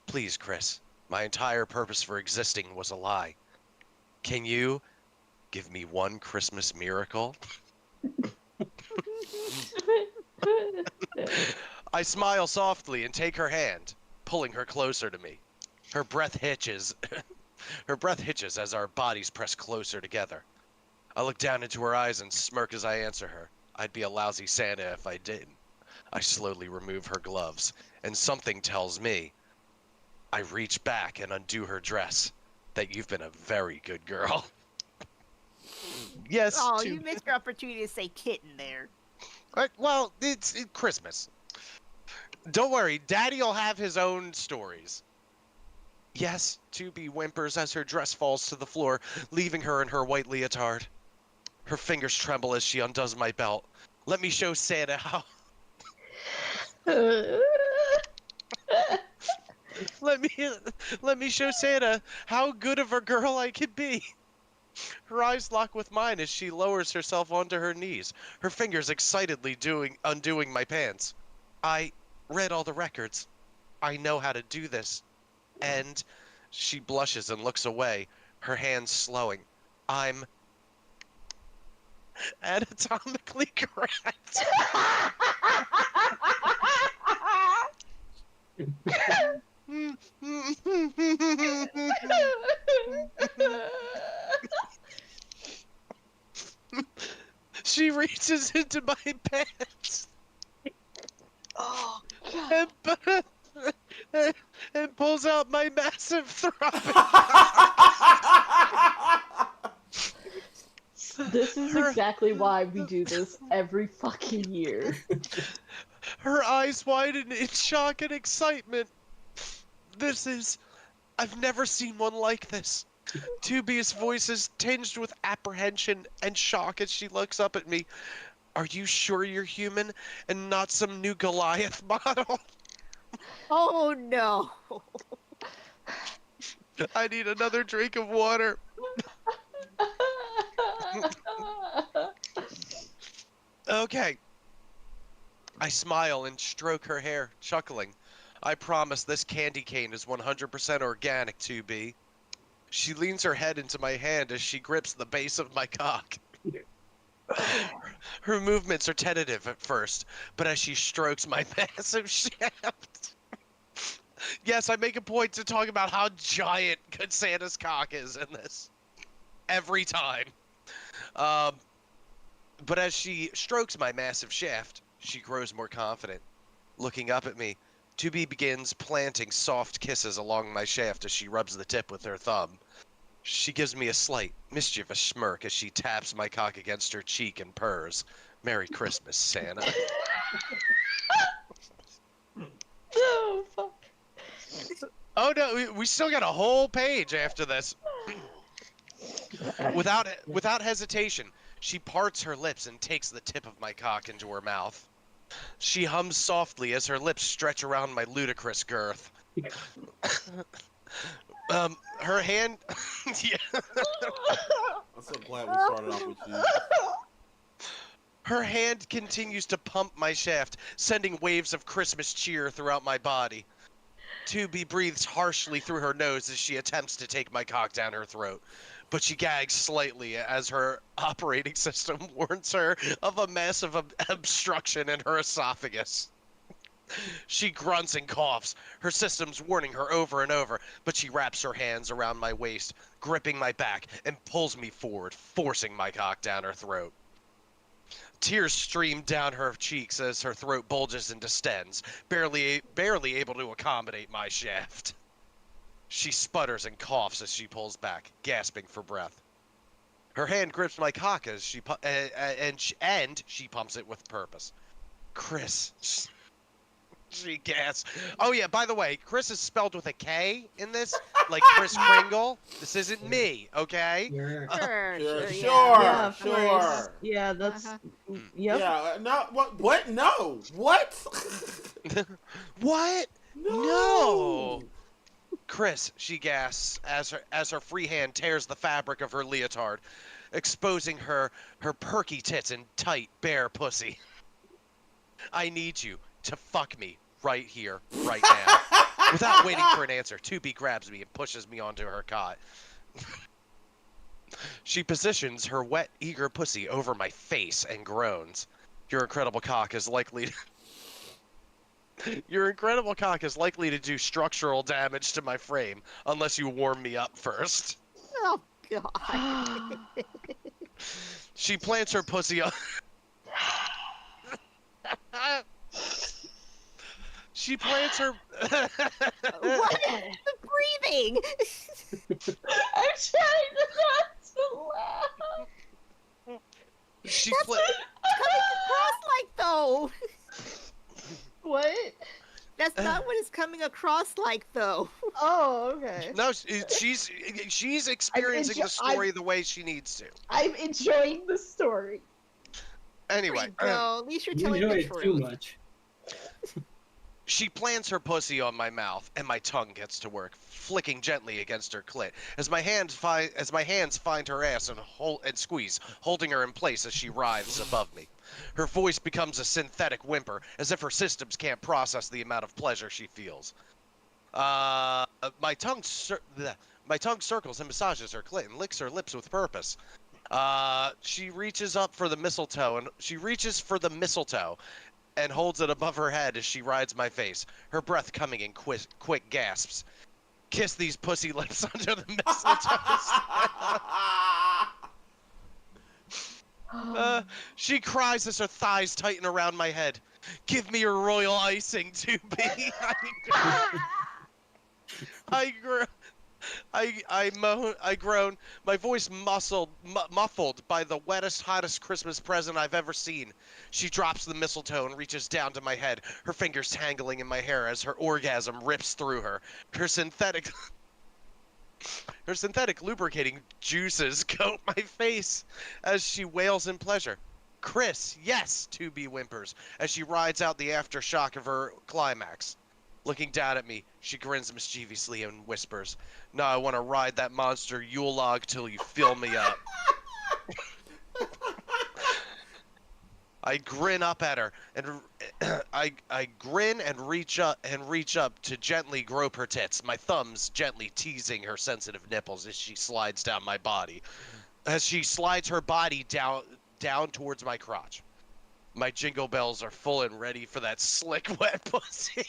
Please, Chris, my entire purpose for existing was a lie. Can you give me one Christmas miracle? I smile softly and take her hand, pulling her closer to me. Her breath hitches. Her breath hitches as our bodies press closer together. I look down into her eyes and smirk as I answer her. I'd be a lousy Santa if I didn't. I slowly remove her gloves, and something tells me. I reach back and undo her dress. That you've been a very good girl. Yes. Oh, you missed your opportunity to say kitten there. Well, it's Christmas. Don't worry, Daddy'll have his own stories. Yes, 2B whimpers as her dress falls to the floor, leaving her in her white leotard. Her fingers tremble as she undoes my belt. Let me show Santa how... Let me show Santa how good of a girl I can be. Her eyes lock with mine as she lowers herself onto her knees, her fingers excitedly undoing my pants. I read all the records. I know how to do this. And she blushes and looks away, her hands slowing. I'm anatomically correct. She reaches into my pants. Oh, God. And pulls out my massive throbbing. This is exactly why we do this every fucking year. Her eyes widen in shock and excitement. I've never seen one like this. 2B's voice is tinged with apprehension and shock as she looks up at me. Are you sure you're human and not some new Goliath model? Oh no. I need another drink of water. Okay. I smile and stroke her hair, chuckling. I promise this candy cane is 100% organic, 2B. She leans her head into my hand as she grips the base of my cock. Her movements are tentative at first, but as she strokes my massive shaft... Yes, I make a point to talk about how giant Good Santa's cock is in this. Every time. But as she strokes my massive shaft, she grows more confident. Looking up at me, 2B begins planting soft kisses along my shaft as she rubs the tip with her thumb. She gives me a slight, mischievous smirk as she taps my cock against her cheek and purrs. Merry Christmas, Santa. No, fuck. Oh no, we still got a whole page after this. Without hesitation, she parts her lips and takes the tip of my cock into her mouth. She hums softly as her lips stretch around my ludicrous girth. Her hand... Yeah. I'm so glad we started off with you. Her hand continues to pump my shaft, sending waves of Christmas cheer throughout my body. 2B breathes harshly through her nose as she attempts to take my cock down her throat, but she gags slightly as her operating system warns her of a massive obstruction in her esophagus. She grunts and coughs, her systems warning her over and over, but she wraps her hands around my waist, gripping my back, and pulls me forward, forcing my cock down her throat. Tears stream down her cheeks as her throat bulges and distends, barely able to accommodate my shaft. She sputters and coughs as she pulls back, gasping for breath. Her hand grips my cock as she pumps it with purpose. Chris, She gas. Oh yeah, by the way, Chris is spelled with a K in this, like Chris Kringle. This isn't me, okay? You're Sure, Sure, sure, Yeah, of course. sure. Yeah, that's. Uh-huh. Yep. Yeah, no, what? No, what? What? No. Chris, she gasps as her free hand tears the fabric of her leotard, exposing her perky tits and tight, bare pussy. I need you to fuck me right here, right now. Without waiting for an answer, 2B grabs me and pushes me onto her cot. She positions her wet, eager pussy over my face and groans. Your incredible cock is likely Your incredible cock is likely to do structural damage to my frame unless you warm me up first. Oh God. She plants her pussy on. She plants her. What is the breathing? I'm trying not to laugh. She That's pla- coming across like though. What? That's not what it's coming across like though. Oh, okay. No, she's experiencing the story the way she needs to. I'm enjoying the story. Anyway, There you go. At least you're you telling enjoy the it too truth. much. she plants her pussy on my mouth, and my tongue gets to work, flicking gently against her clit. As my hands find her ass and squeeze, holding her in place as she writhes above me. Her voice becomes a synthetic whimper, as if her systems can't process the amount of pleasure she feels. My tongue circles and massages her clit and licks her lips with purpose. She reaches for the mistletoe and holds it above her head as she rides my face, her breath coming in quick gasps. Kiss these pussy lips under the mistletoe. She cries as her thighs tighten around my head. Give me your royal icing, 2B. I groan, my voice muffled by the wettest, hottest Christmas present I've ever seen. She drops the mistletoe and reaches down to my head, her fingers tangling in my hair as her orgasm rips through her. Her synthetic lubricating juices coat my face as she wails in pleasure. Chris, yes, 2B whimpers as she rides out the aftershock of her climax. Looking down at me, she grins mischievously and whispers, "Now I want to ride that monster Yule log till you fill me up." I grin up at her, and I grin and reach up to gently grope her tits, my thumbs gently teasing her sensitive nipples as she slides down my body. As she slides her body down towards my crotch. My jingle bells are full and ready for that slick, wet pussy.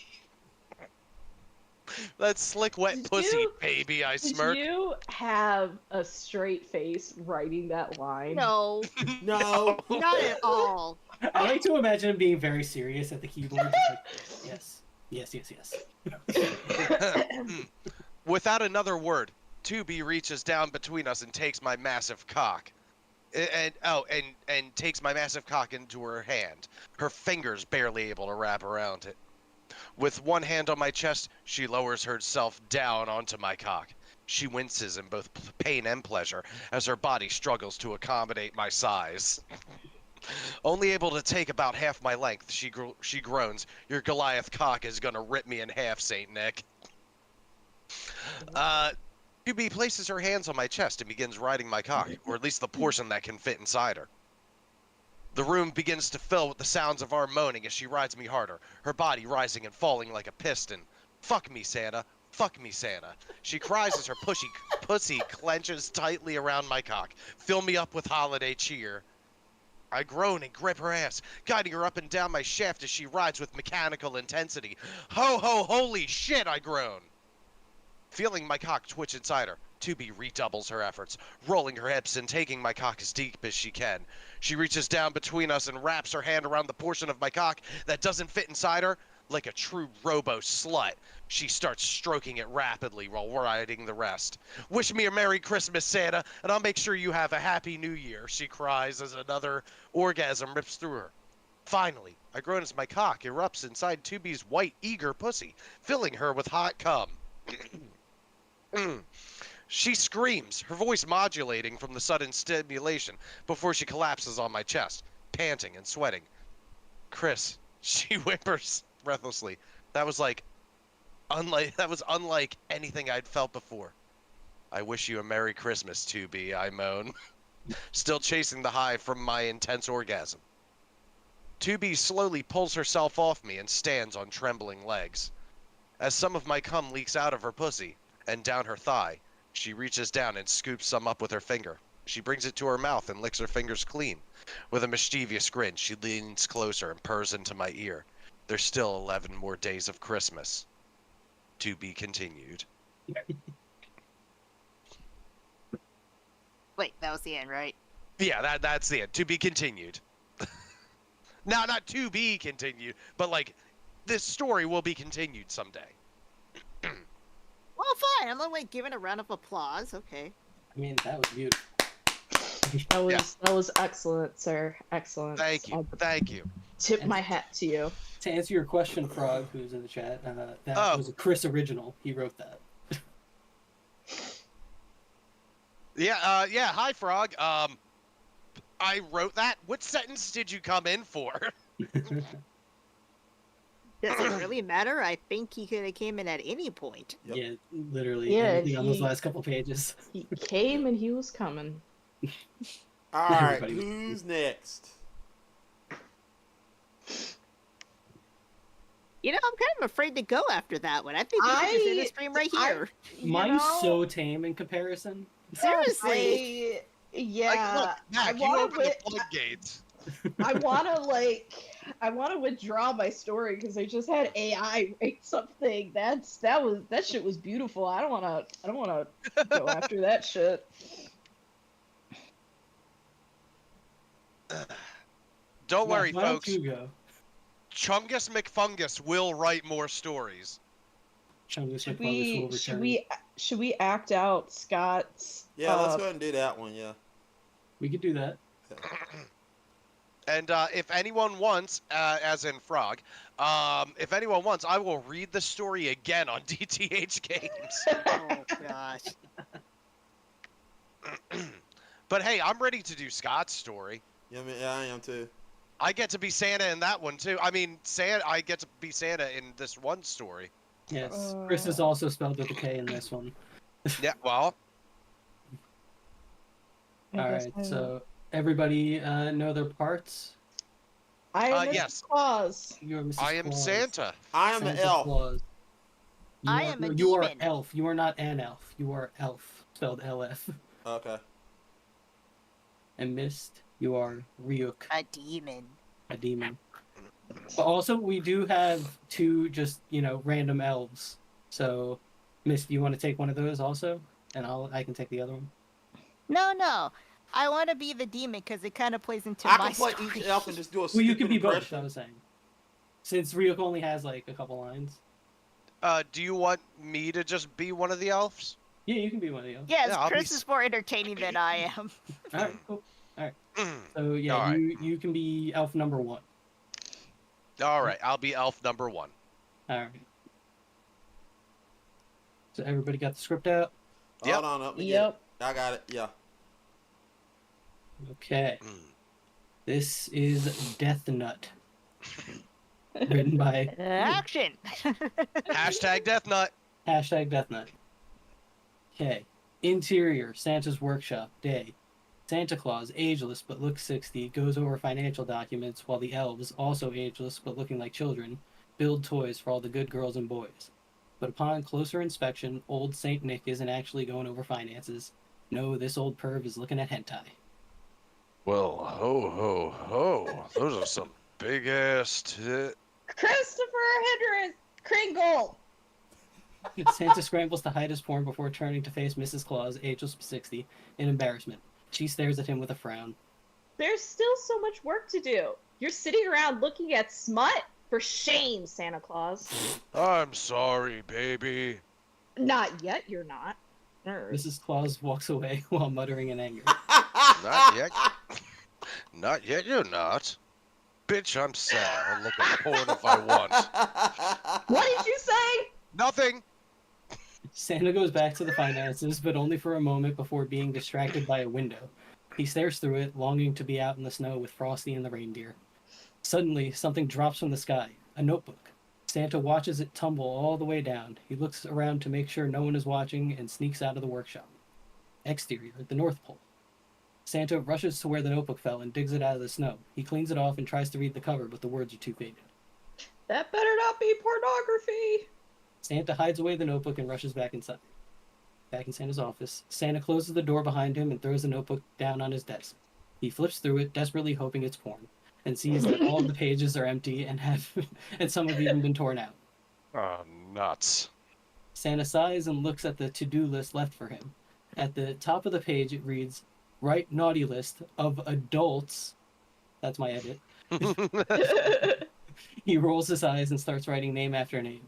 That slick, wet pussy, baby, I smirk. Did you have a straight face writing that line? No, No. not at all. I like to imagine him being very serious at the keyboard. Like, yes. Without another word, 2B reaches down between us and takes my massive cock. And takes my massive cock into her hand, her fingers barely able to wrap around it. With one hand on my chest, she lowers herself down onto my cock. She winces in both pain and pleasure as her body struggles to accommodate my size. Only able to take about half my length, she groans, "Your Goliath cock is gonna rip me in half, Saint Nick." QB places her hands on my chest and begins riding my cock, or at least the portion that can fit inside her. The room begins to fill with the sounds of our moaning as she rides me harder, her body rising and falling like a piston. "Fuck me, Santa. Fuck me, Santa." She cries as her pussy clenches tightly around my cock. "Fill me up with holiday cheer." I groan and grip her ass, guiding her up and down my shaft as she rides with mechanical intensity. "Ho ho, holy shit," I groan. Feeling my cock twitch inside her, 2B redoubles her efforts, rolling her hips and taking my cock as deep as she can. She reaches down between us and wraps her hand around the portion of my cock that doesn't fit inside her. Like a true robo-slut, she starts stroking it rapidly while riding the rest. "Wish me a Merry Christmas, Santa, and I'll make sure you have a Happy New Year," she cries as another orgasm rips through her. Finally, I groan as my cock erupts inside 2B's white, eager pussy, filling her with hot cum. She screams, her voice modulating from the sudden stimulation before she collapses on my chest, panting and sweating. Chris, she whimpers breathlessly. That was unlike anything I'd felt before. I wish you a Merry Christmas, 2B, I moan, still chasing the high from my intense orgasm. 2B slowly pulls herself off me and stands on trembling legs. As some of my cum leaks out of her pussy and down her thigh, she reaches down and scoops some up with her finger. She brings it to her mouth and licks her fingers clean. With a mischievous grin, she leans closer and purrs into my ear. There's still 11 more days of Christmas. To be continued. Wait, that was the end, right? Yeah, that's the end. To be continued. No, not to be continued, but like, this story will be continued someday. Well, fine. I'm like giving a round of applause. Okay. I mean, that was beautiful. That was excellent, sir. Excellent. Thank you. I'll Thank you. tip my hat to you. To answer your question, Frog, who's in the chat, that was a Chris original. He wrote that. Yeah, yeah, hi, Frog. I wrote that. What sentence did you come in for? Does it really matter? I think he could have came in at any point. Yep. Yeah, literally. Yeah, Everything on those he- last couple pages. He came and he was coming. All right, Everybody was- who's next? You know, I'm kind of afraid to go after that one. I think we should just end the stream right here. Mine's so tame in comparison. Seriously. Yeah. Look, Mac, you wanna opened the wi- floodgates. I want to withdraw my story because I just had AI write something. That shit was beautiful. I don't want to go after that shit. Don't worry, Why don't folks. you go? Chungus McFungus will write more stories. Chungus Should McFungus will we return. should we act out Scott's? Yeah, let's go ahead and do that one. Yeah. We could do that. And if anyone wants, as in Frog, if anyone wants, I will read the story again on DTH Games. Oh gosh. But hey, I'm ready to do Scott's story. Yeah, I am too. I get to be Santa in that one too. I mean, I get to be Santa in this one story. Yes. Chris is also spelled with a K in this one. Yeah, well, Alright, so everybody know their parts? I am Mrs. yes. Claus. You're Mrs. I am Claus. Santa. I am an Santa elf. Claus. I am a You are demon. elf. You are not an elf. You are elf. Spelled LF. Okay. And Mist, you are Ryuk, A demon. a demon. But also, we do have two just, random elves. So, Mist, do you want to take one of those also? And I can take the other one. No. I want to be the demon because it kind of plays into I my can play story. each elf and just do a Well, stupid you could be both, impression. I was saying. Since Ryuk only has, a couple lines. Do you want me to just be one of the elves? Yeah, you can be one of the elves. Yes, Yeah, I'll be Chris is more entertaining than I am. Alright, cool. Mm. So, yeah, Alright. you can be elf number 1. All right, I'll be elf number 1. Alright. So, everybody got the script out? Yep. Hold on, up. Yep. I got it. Yeah. Okay. Mm. This is Death Nut. Written by Action! Hashtag Death Nut. Death Nut. Okay. Interior, Santa's workshop, day. Santa Claus, ageless but looks 60, goes over financial documents while the elves, also ageless but looking like children, build toys for all the good girls and boys. But upon closer inspection, old Saint Nick isn't actually going over finances. No, this old perv is looking at hentai. Well, ho, ho, ho. Those are some big-ass Christopher Henry Kringle. Santa scrambles to hide his porn before turning to face Mrs. Claus, ageless but 60, in embarrassment. She stares at him with a frown. There's still so much work to do. You're sitting around looking at smut? For shame, Santa Claus. I'm sorry, baby. Not yet, you're not. Nerd. Mrs. Claus walks away while muttering in anger. Not yet. Not yet, you're not. Bitch, I'm Santa. I'll look at porn if I want. What did you say? Nothing. Santa goes back to the finances, but only for a moment before being distracted by a window. He stares through it, longing to be out in the snow with Frosty and the reindeer. Suddenly, something drops from the sky, a notebook. Santa watches it tumble all the way down. He looks around to make sure no one is watching and sneaks out of the workshop. Exterior, the North Pole. Santa rushes to where the notebook fell and digs it out of the snow. He cleans it off and tries to read the cover, but the words are too faded. That better not be pornography. Santa hides away the notebook and rushes back inside. Back in Santa's office, Santa closes the door behind him and throws the notebook down on his desk. He flips through it, desperately hoping it's porn, and sees that all of the pages are empty and and some have even been torn out. Oh, nuts. Santa sighs and looks at the to-do list left for him. At the top of the page, it reads, "Write naughty list of adults." That's my edit. He rolls his eyes and starts writing name after name.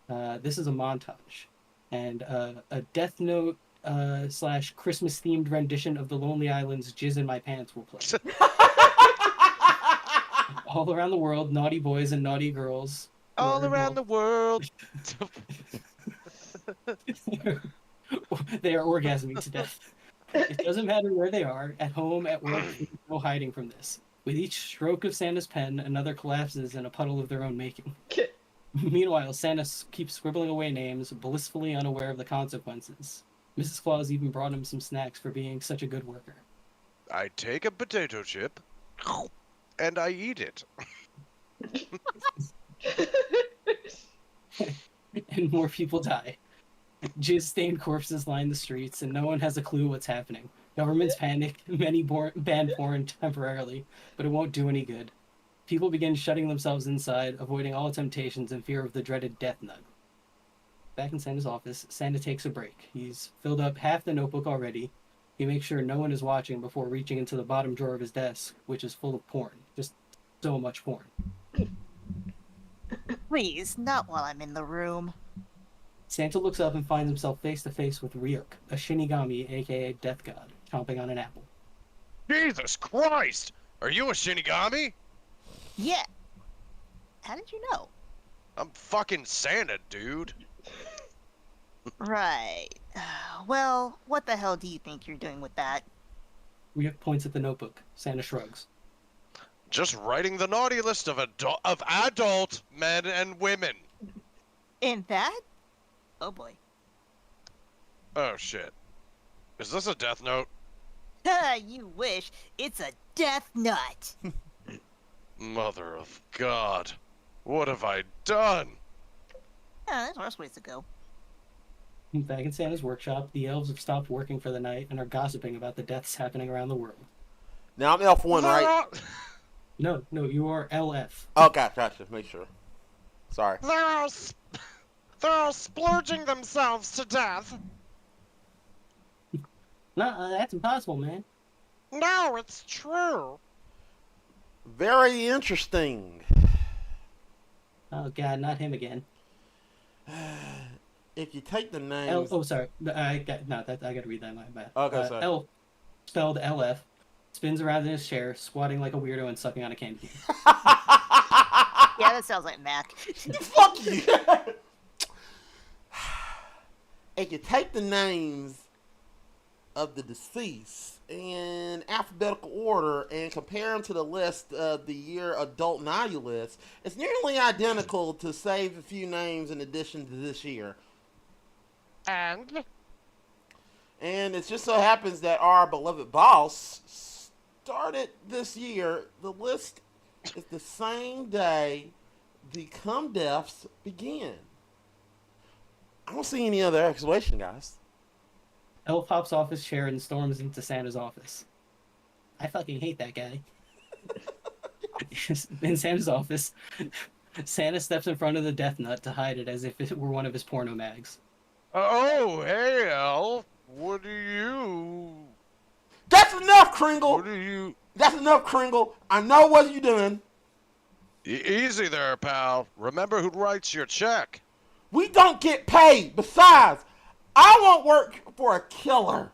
This is a montage. And a Death Note / Christmas-themed rendition of the Lonely Island's Jizz in My Pants will play. All around the world, naughty boys and naughty girls. All around the world. They are orgasming to death. It doesn't matter where they are, at home, at work, there's no hiding from this. With each stroke of Santa's pen, another collapses in a puddle of their own making. Meanwhile, Santa keeps scribbling away names, blissfully unaware of the consequences. Mrs. Claus even brought him some snacks for being such a good worker. I take a potato chip, and I eat it. And more people die. Jizz-stained corpses line the streets, and no one has a clue what's happening. Governments panic, many ban porn temporarily, but it won't do any good. People begin shutting themselves inside, avoiding all temptations in fear of the dreaded death nut. Back in Santa's office, Santa takes a break. He's filled up half the notebook already. He makes sure no one is watching before reaching into the bottom drawer of his desk, which is full of porn. Just so much porn. Please, not while I'm in the room. Santa looks up and finds himself face to face with Ryuk, a Shinigami, aka Death God, chomping on an apple. Jesus Christ! Are you a Shinigami? Yeah. How did you know? I'm fucking Santa, dude. Right. Well, what the hell do you think you're doing with that? Ryuk points at the notebook. Santa shrugs. Just writing the naughty list of adult men and women. And that? Oh boy. Oh shit. Is this a death note? You wish. It's a death nut. Mother of God. What have I done? There's worse ways to go. Back in Santa's workshop, the elves have stopped working for the night and are gossiping about the deaths happening around the world. Now I'm F1, right? No, you are LF. Okay, gotcha. Make sure. Sorry. They're all splurging themselves to death. No, that's impossible, man. No, it's true. Very interesting. Oh god, not him again. If you take the names... sorry. I gotta read that. My bad. Okay, sorry. L, spelled LF, spins around in his chair, squatting like a weirdo and sucking on a candy cane. Yeah, that sounds like Mac. Fuck you! If you take the names of the deceased in alphabetical order and compare them to the list of the year adult naughty list, it's nearly identical to save a few names in addition to this year. And it just so happens that our beloved boss started this year. The list is the same day the cum deaths begin. I don't see any other explanation, guys. Elf pops off his chair and storms into Santa's office. I fucking hate that guy. In Santa's office, Santa steps in front of the death nut to hide it as if it were one of his porno mags. Oh, hey, Elf. What do you... That's enough, Kringle! What do you... That's enough, Kringle. I know what you're doing. Easy there, pal. Remember who writes your check. We don't get paid. Besides, I won't work for a killer.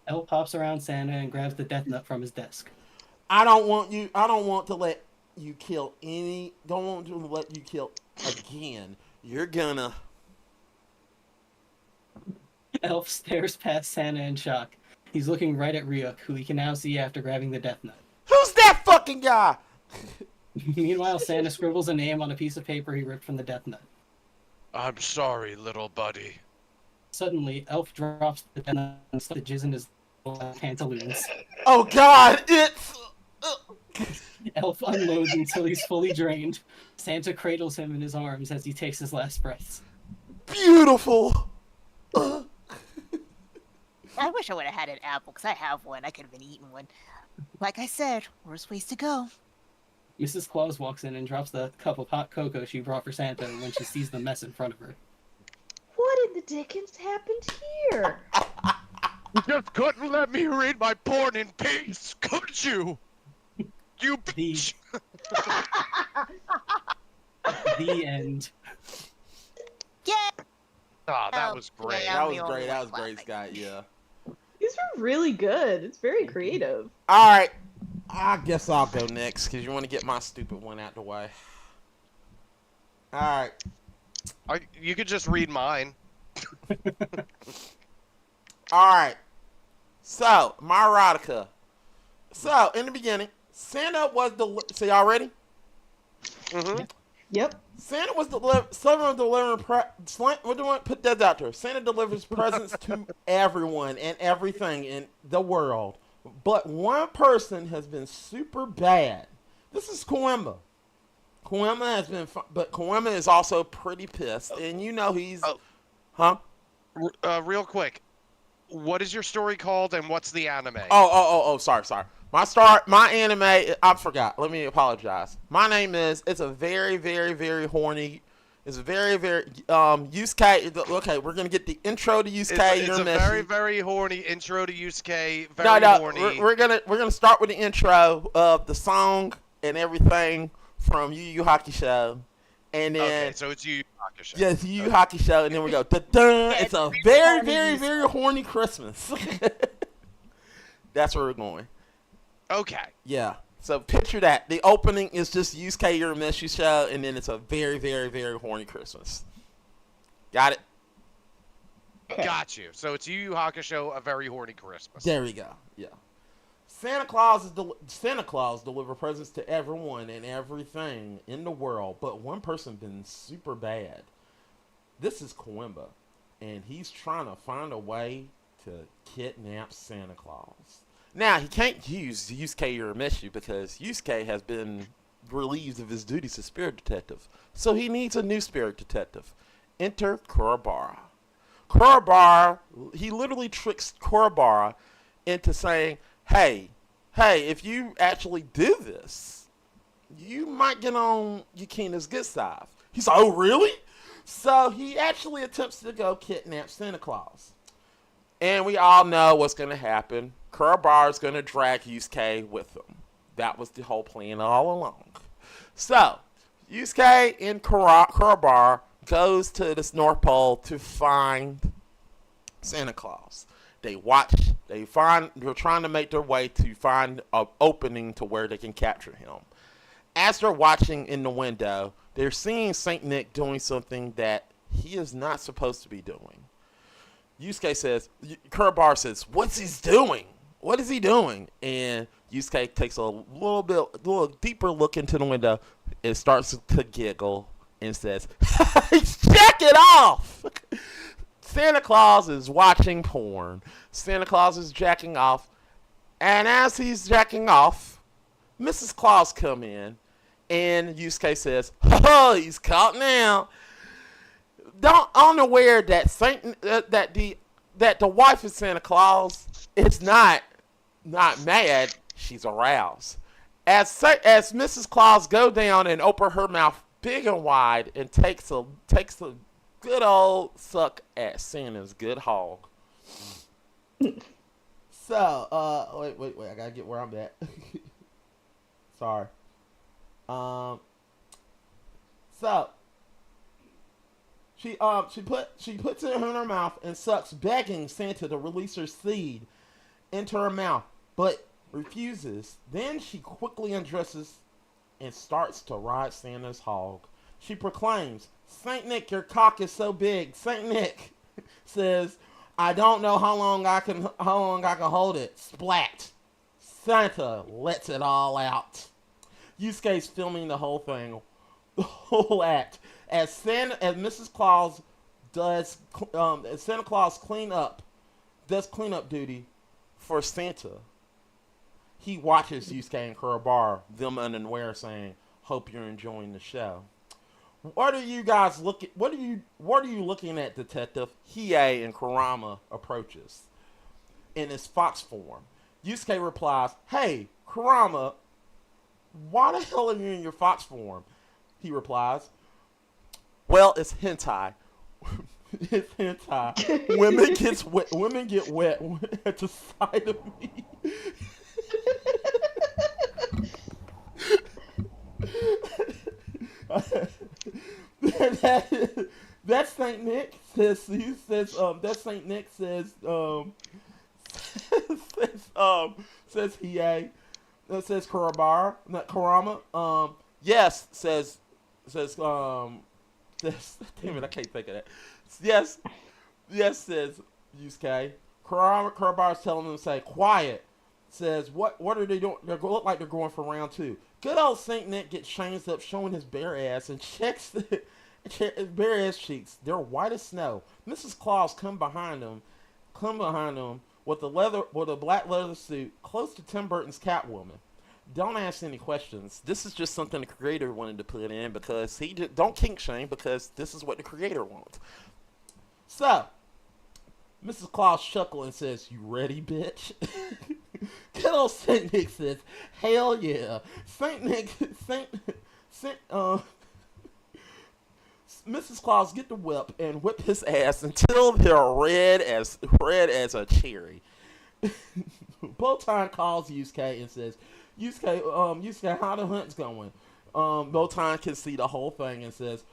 El pops around Santa and grabs the death nut from his desk. I don't want to let you kill any, don't want to let you kill again. You're gonna. Elf stares past Santa in shock. He's looking right at Ryuk, who he can now see after grabbing the Death Note. Who's that fucking guy? Meanwhile, Santa scribbles a name on a piece of paper he ripped from the Death Note. I'm sorry, little buddy. Suddenly, Elf drops the Death Note and starts to jizz in his pantaloons. Oh God, it's. Elf unloads until he's fully drained. Santa cradles him in his arms as he takes his last breaths. Beautiful. I wish I would have had an apple, because I have one. I could have been eating one. Like I said, worst ways to go. Mrs. Claus walks in and drops the cup of hot cocoa she brought for Santa when she sees the mess in front of her. What in the dickens happened here? You just couldn't let me read my porn in peace, could you? You bitch. The end. Yeah. Oh, that was great. yeah. That I'm was the only great. That one was great, laughing. Scott. Yeah. These were really good. It's very creative. All right. I guess I'll go next because you want to get my stupid one out the way. All right. You could just read mine. All right. So, my erotica. So, in the beginning, Santa was so y'all ready? Mm-hmm. Yep. Santa was put that out there. Santa delivers presents to everyone and everything in the world. But one person has been super bad. This is Coimba. Coimba has been, but Coimba is also pretty pissed. And you know he's, Oh. huh? Real quick, what is your story called and what's the anime? Sorry. My anime, I forgot. Let me apologize. My name is, it's a very, very, very horny, it's a very, very, Yusuke, okay, we're going to get the intro to Yusuke. It's a very, very horny intro to Yusuke. Very horny. We're gonna start with the intro of the song and everything from Yu Yu Hakusho. And then, okay, so it's Yu Yu Hakusho. yes, Yu Yu Hakusho, and then we go, da-dun. It's a very, very, very horny Christmas. That's where we're going. Okay. Yeah. So picture that. The opening is just Yusuke Urameshi show, and then it's a very, very, very horny Christmas. Got it? Got you. So it's Yu Yu Hakusho, a very horny Christmas. There we go. Yeah. Santa Claus deliver presents to everyone and everything in the world, but one person been super bad. This is Coimba, and he's trying to find a way to kidnap Santa Claus. Now, he can't use Yusuke Urameshi because Yusuke has been relieved of his duties as spirit detective. So he needs a new spirit detective. Enter Kurabara. Kurabara, he literally tricks Kurabara into saying, hey, if you actually do this, you might get on Yukina's good side. He's like, oh, really? So he actually attempts to go kidnap Santa Claus. And we all know what's going to happen. Kurabara is going to drag Yusuke with him. That was the whole plan all along. So, Yusuke and Kurabara goes to this North Pole to find Santa Claus. They're trying to make their way to find an opening to where they can capture him. As they're watching in the window, they're seeing Saint Nick doing something that he is not supposed to be doing. Kurabara says, what's he doing? What is he doing? And Yusuke takes a little deeper look into the window and starts to giggle and says, he's jacking off! Santa Claus is watching porn. Santa Claus is jacking off. And as he's jacking off, Mrs. Claus come in and Yusuke says, oh, he's caught now. Unaware that the wife of Santa Claus is not mad, she's aroused. As Mrs. Claus go down and open her mouth big and wide and takes a good old suck at Santa's good hog. So, wait, I gotta get where I'm at. Sorry. So she puts it in her mouth and sucks, begging Santa to release her seed into her mouth, but refuses. Then she quickly undresses and starts to ride Santa's hog. She proclaims, Saint Nick, your cock is so big. Saint Nick says, I don't know how long I can hold it. Splat. Santa lets it all out. Yusuke's filming the whole thing, the whole act, as Mrs. Claus does, as Santa Claus does cleanup duty for Santa. He watches Yusuke and Kurabara, them unaware, saying, "Hope you're enjoying the show." What are you guys looking? What are you looking at, Detective? Hiei and Kurama approaches in his fox form. Yusuke replies, "Hey, Kurama, why the hell are you in your fox form?" He replies, "Well, it's hentai." It's hentai. Women get wet at the sight of me. That's Saint Nick says. He says. That Saint Nick says. Says Hiei. Says Kurabara. Not Kurama. Yes. Says. Damn it! I can't think of that. Yes. Yes. Says Yusuke. Kurabara's telling them to say quiet. Says what are they doing? They look like they're going for round 2. Good old Saint Nick gets changed up, showing his bare ass, and checks his bare ass cheeks. They're white as snow. Mrs. Claus come behind him with a black leather suit, close to Tim Burton's Catwoman. Don't ask any questions. This is just something the creator wanted to put in because don't kink shame, because this is what the creator wants. So, Mrs. Claus chuckles and says, "You ready, bitch?" Good old Saint Nick says, "Hell yeah." Mrs. Claus get the whip and whip his ass until they're red as a cherry. Botan calls Yusuke and says, Yusuke, how the hunt's going? Botan can see the whole thing and says,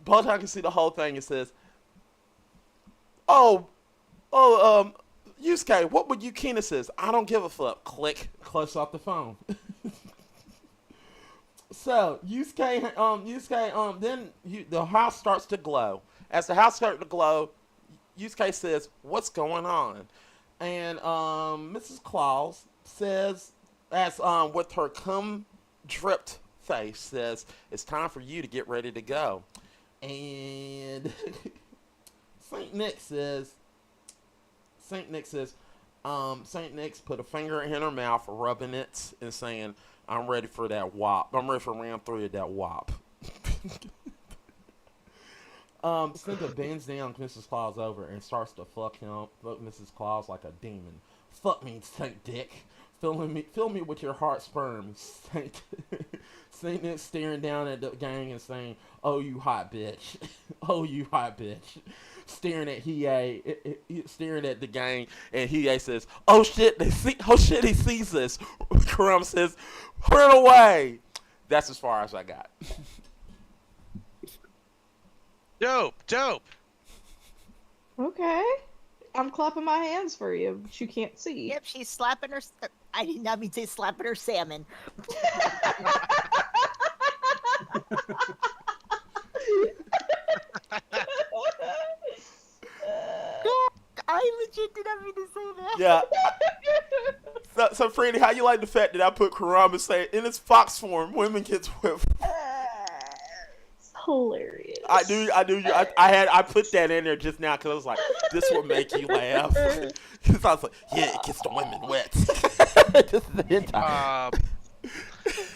Yusuke, what would Yukina says? I don't give a fuck. Click. Close off the phone. So the house starts to glow. As the house starts to glow, Yusuke says, "What's going on?" And Mrs. Claus says, as with her cum dripped face, says, "It's time for you to get ready to go." And Saint Nick says, Saint Nick's put a finger in her mouth, rubbing it, and saying, "I'm ready for that wop. I'm ready for round 3 of that wop." Santa bends down Mrs. Claus over and starts to fuck Mrs. Claus like a demon. "Fuck me, Saint Dick. Fill me with your heart sperm." Saint Nick staring down at the gang and saying, "Oh, you hot bitch. Oh, you hot bitch." Staring at the gang, and Hiei says, "Oh shit, he sees us." Kurama says, "Run away." That's as far as I got. Dope. Okay. I'm clapping my hands for you, but you can't see. Yep, she's slapping her. I did not mean to say slapping her salmon. I legit did not mean to say that. Yeah. So Franny, how you like the fact that I put Kurama saying in its fox form, women get whipped? It's hilarious. I do. I put that in there just now because I was like, this will make you laugh. Because I was like, yeah, it gets the women wet. This is the hentai.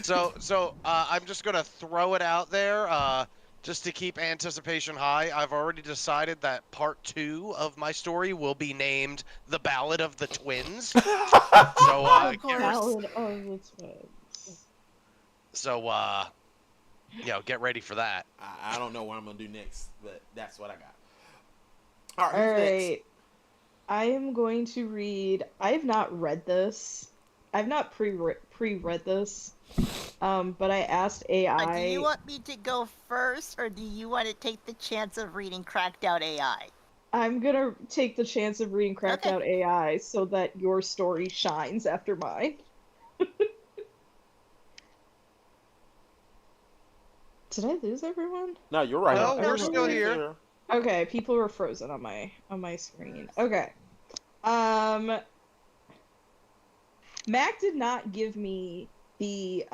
So I'm just gonna throw it out there, just to keep anticipation high. I've already decided that part 2 of my story will be named "The Ballad of the Twins." So Ballad of the Twins. So get ready for that. I don't know what I'm gonna do next, but that's what I got. All right. All Who's right. next? I am going to read. I have not read this. I've not pre-read this. But I asked AI. Do you want me to go first, or do you want to take the chance of reading Cracked Out AI? I'm gonna take the chance of reading Cracked Out AI so that your story shines after mine. Did I lose everyone? No, you're right. No, we're still here. Okay, people were frozen on my screen. Okay. Um, Mac did not give me the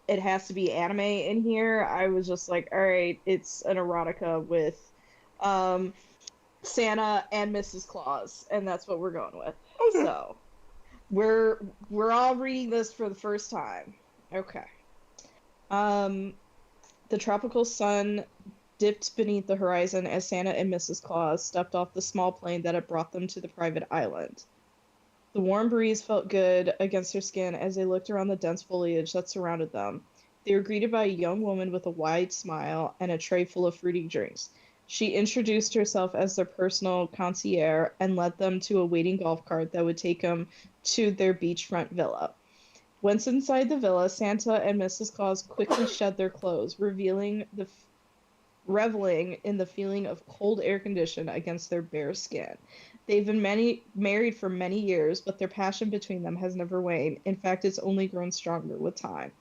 it has to be anime in here. I was just like, all right, it's an erotica with um Santa and Mrs. Claus, and that's what we're going with. Okay. So we're all reading this for the first time. Okay. Um, the tropical sun dipped beneath the horizon as Santa and Mrs. Claus stepped off the small plane that had brought them to the private island. The warm breeze felt good against their skin as they looked around the dense foliage that surrounded them. They were greeted by a young woman with a wide smile and a tray full of fruity drinks. She introduced herself as their personal concierge and led them to a waiting golf cart that would take them to their beachfront villa. Once inside the villa, Santa and Mrs. Claus quickly shed their clothes, reveling in the feeling of cold air condition against their bare skin. They've been married for many years, but their passion between them has never waned. In fact, it's only grown stronger with time.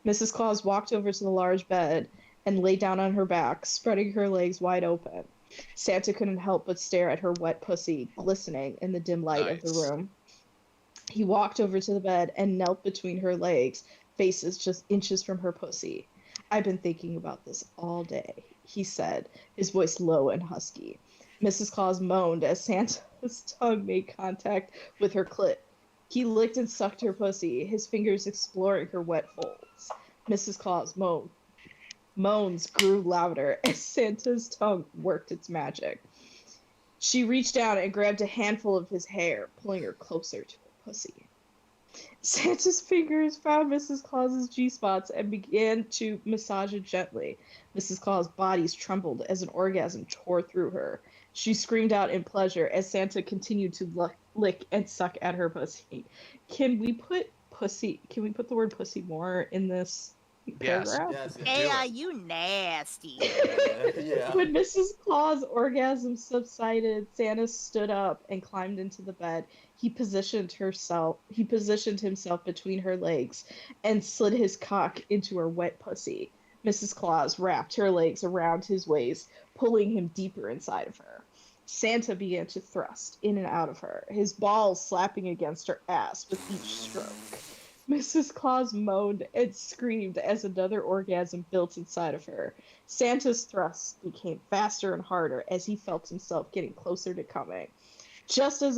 Mrs. Claus walked over to the large bed and lay down on her back, spreading her legs wide open. Santa couldn't help but stare at her wet pussy, glistening in the dim light of the Nice. room. He walked over to the bed and knelt between her legs, faces just inches from her pussy. I've been thinking about this all day, he said, his voice low and husky. Mrs. Claus moaned as Santa's tongue made contact with her clit. He licked and sucked her pussy, his fingers exploring her wet folds. Mrs. Claus moaned. Moans grew louder as Santa's tongue worked its magic. She reached down and grabbed a handful of his hair, pulling her closer to her pussy. Santa's fingers found Mrs. Claus's G-spots and began to massage it gently. Mrs. Claus' body trembled as an orgasm tore through her. She screamed out in pleasure as Santa continued to lick and suck at her pussy. Can we put the word pussy more in this Yes. paragraph? Yes. Hey, Do it. you nasty. Yeah. When Mrs. Claus' orgasm subsided, Santa stood up and climbed into the bed. He positioned himself between her legs and slid his cock into her wet pussy. Mrs. Claus wrapped her legs around his waist, pulling him deeper inside of her. Santa began to thrust in and out of her, his balls slapping against her ass with each stroke. Mrs. Claus moaned and screamed as another orgasm built inside of her. Santa's thrusts became faster and harder as he felt himself getting closer to coming. Just as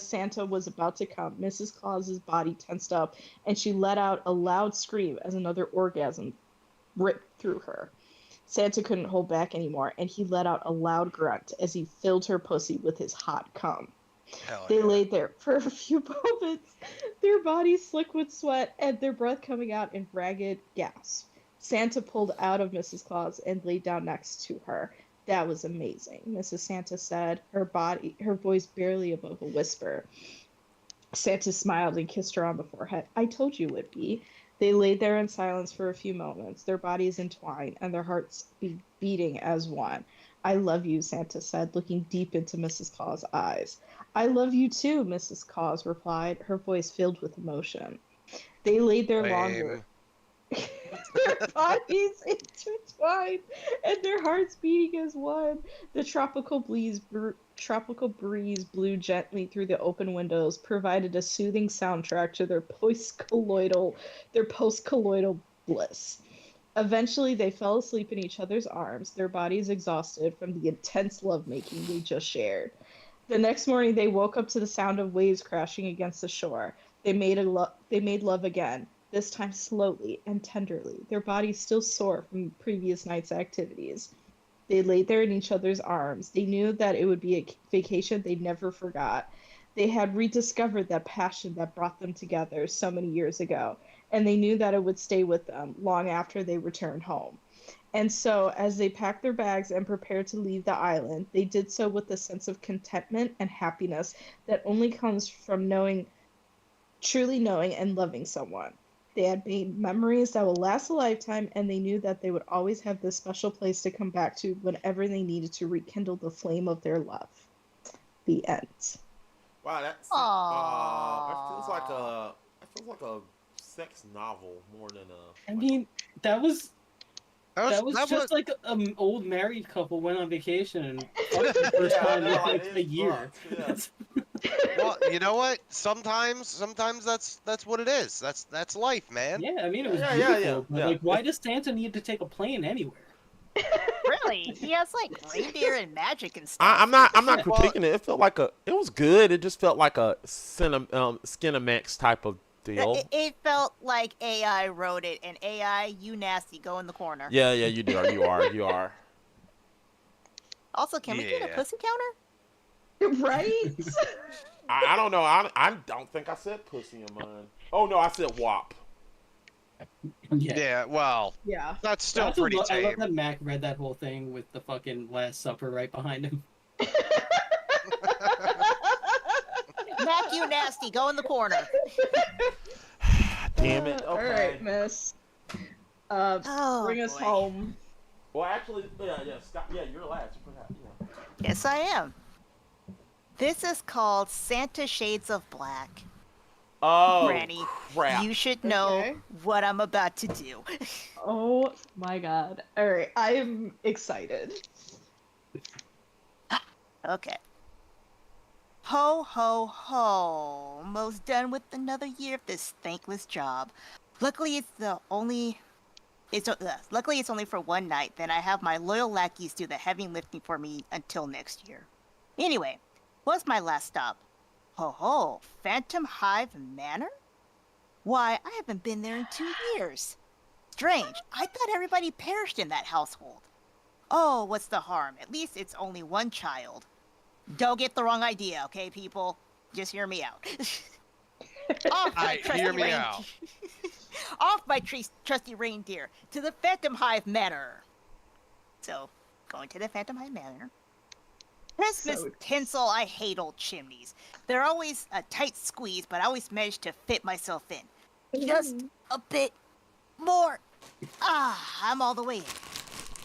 Santa was about to come, Mrs. Claus's body tensed up and she let out a loud scream as another orgasm ripped through her. Santa couldn't hold back anymore, and he let out a loud grunt as he filled her pussy with his hot cum. Hell They yeah. laid there for a few moments, their bodies slick with sweat and their breath coming out in ragged gasps. Santa pulled out of Mrs. Claus and laid down next to her. That was amazing, Mrs. Santa said, her voice barely above a whisper. Santa smiled and kissed her on the forehead. I told you it would be. They lay there in silence for a few moments, their bodies entwined and their hearts beating as one. I love you, Santa said, looking deep into Mrs. Claus' eyes. I love you too, Mrs. Claus replied, her voice filled with emotion. They laid there longer, their bodies intertwined and their hearts beating as one. The tropical breeze blew gently through the open windows, provided a soothing soundtrack to their post-colloidal bliss. Eventually, they fell asleep in each other's arms, their bodies exhausted from the intense lovemaking they just shared. The next morning, they woke up to the sound of waves crashing against the shore. They made love again, this time slowly and tenderly, their bodies still sore from the previous night's activities. They laid there in each other's arms. They knew that it would be a vacation they never forgot. They had rediscovered that passion that brought them together so many years ago, and they knew that it would stay with them long after they returned home. And so, as they packed their bags and prepared to leave the island, they did so with a sense of contentment and happiness that only comes from truly knowing and loving someone. They had made memories that will last a lifetime, and they knew that they would always have this special place to come back to whenever they needed to rekindle the flame of their love. The end. Wow, that feels like a sex novel more than a. I mean, that was That was that was just like an old married couple went on vacation and fucked the first Yeah, I time in know, like it a is year. fucked, yeah. That's- well. You know what? Sometimes that's what it is. That's life, man. yeah, I mean it was Yeah. beautiful, but like, why does Santa need to take a plane anywhere? Really? He has like reindeer and magic and stuff. I'm not Yeah. Well, critiquing it. It felt like it was good. It just felt like a Skinamax type of deal. It felt like AI wrote it, and AI, you nasty, go in the corner. Yeah, you do. You are. Also, can we get a Yeah. pussy counter? Right? I don't know. I don't think I said pussy in mine. Oh no, I said wop. Yeah. yeah. Well, Yeah. that's I still also pretty I love tame. that Mac read that whole thing with the fucking Last Supper right behind him. Mac, you nasty, go in the corner. Damn it. All Okay. right, miss. Oh, Bring us boy. home. Well, actually, yeah, Scott, yeah, you're last. Yeah. Yes, I am. This is called Santa Shades of Black. Oh, Granny, crap. you should know Okay. what I'm about to do. Oh my god. All right, I am excited. Okay. Ho, ho, ho. Almost done with another year of this thankless job. Luckily, luckily it's only for one night. Then I have my loyal lackeys do the heavy lifting for me until next year. Anyway, what's my last stop? Ho ho, Phantom Hive Manor? Why, I haven't been there in 2 years. Strange. I thought everybody perished in that household. Oh, what's the harm? At least it's only one child. Don't get the wrong idea, okay, people? Just hear me out. Off my Alright, hear me reindeer. out. Off my trusty reindeer to the Phantom Hive Manor. So, going to the Phantom Hive Manor. Christmas So- tinsel, I hate old chimneys. They're always a tight squeeze, but I always manage to fit myself in. Just a bit more. I'm all the way in.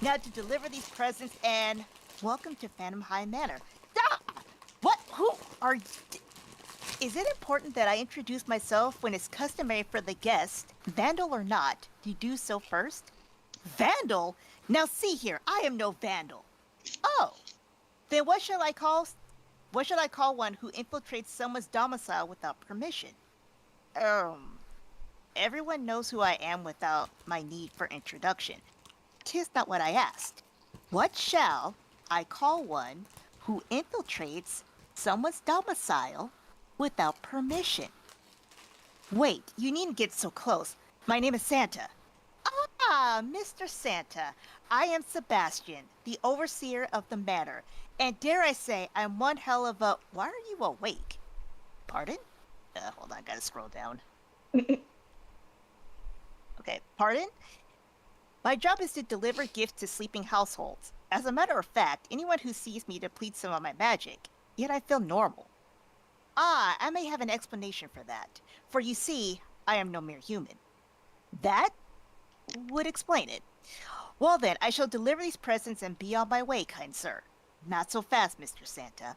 Now to deliver these presents and welcome to Phantom High Manor. What? Who are you? Is it important that I introduce myself when it's customary for the guest, vandal or not, to do so first? Vandal? Now see here, I am no vandal. Oh, then what shall I call? What should I call one who infiltrates someone's domicile without permission? Everyone knows who I am without my need for introduction. 'Tis not what I asked. What shall I call one who infiltrates someone's domicile without permission? Wait, you needn't get so close. My name is Santa. Ah, Mr. Santa. I am Sebastian, the overseer of the manor. And dare I say, I'm one hell of a... Why are you awake? Pardon? Hold on, gotta scroll down. Okay, pardon? My job is to deliver gifts to sleeping households. As a matter of fact, anyone who sees me depletes some of my magic, yet I feel normal. Ah, I may have an explanation for that. For you see, I am no mere human. That would explain it. Well then, I shall deliver these presents and be on my way, kind sir. Not so fast, Mr. Santa.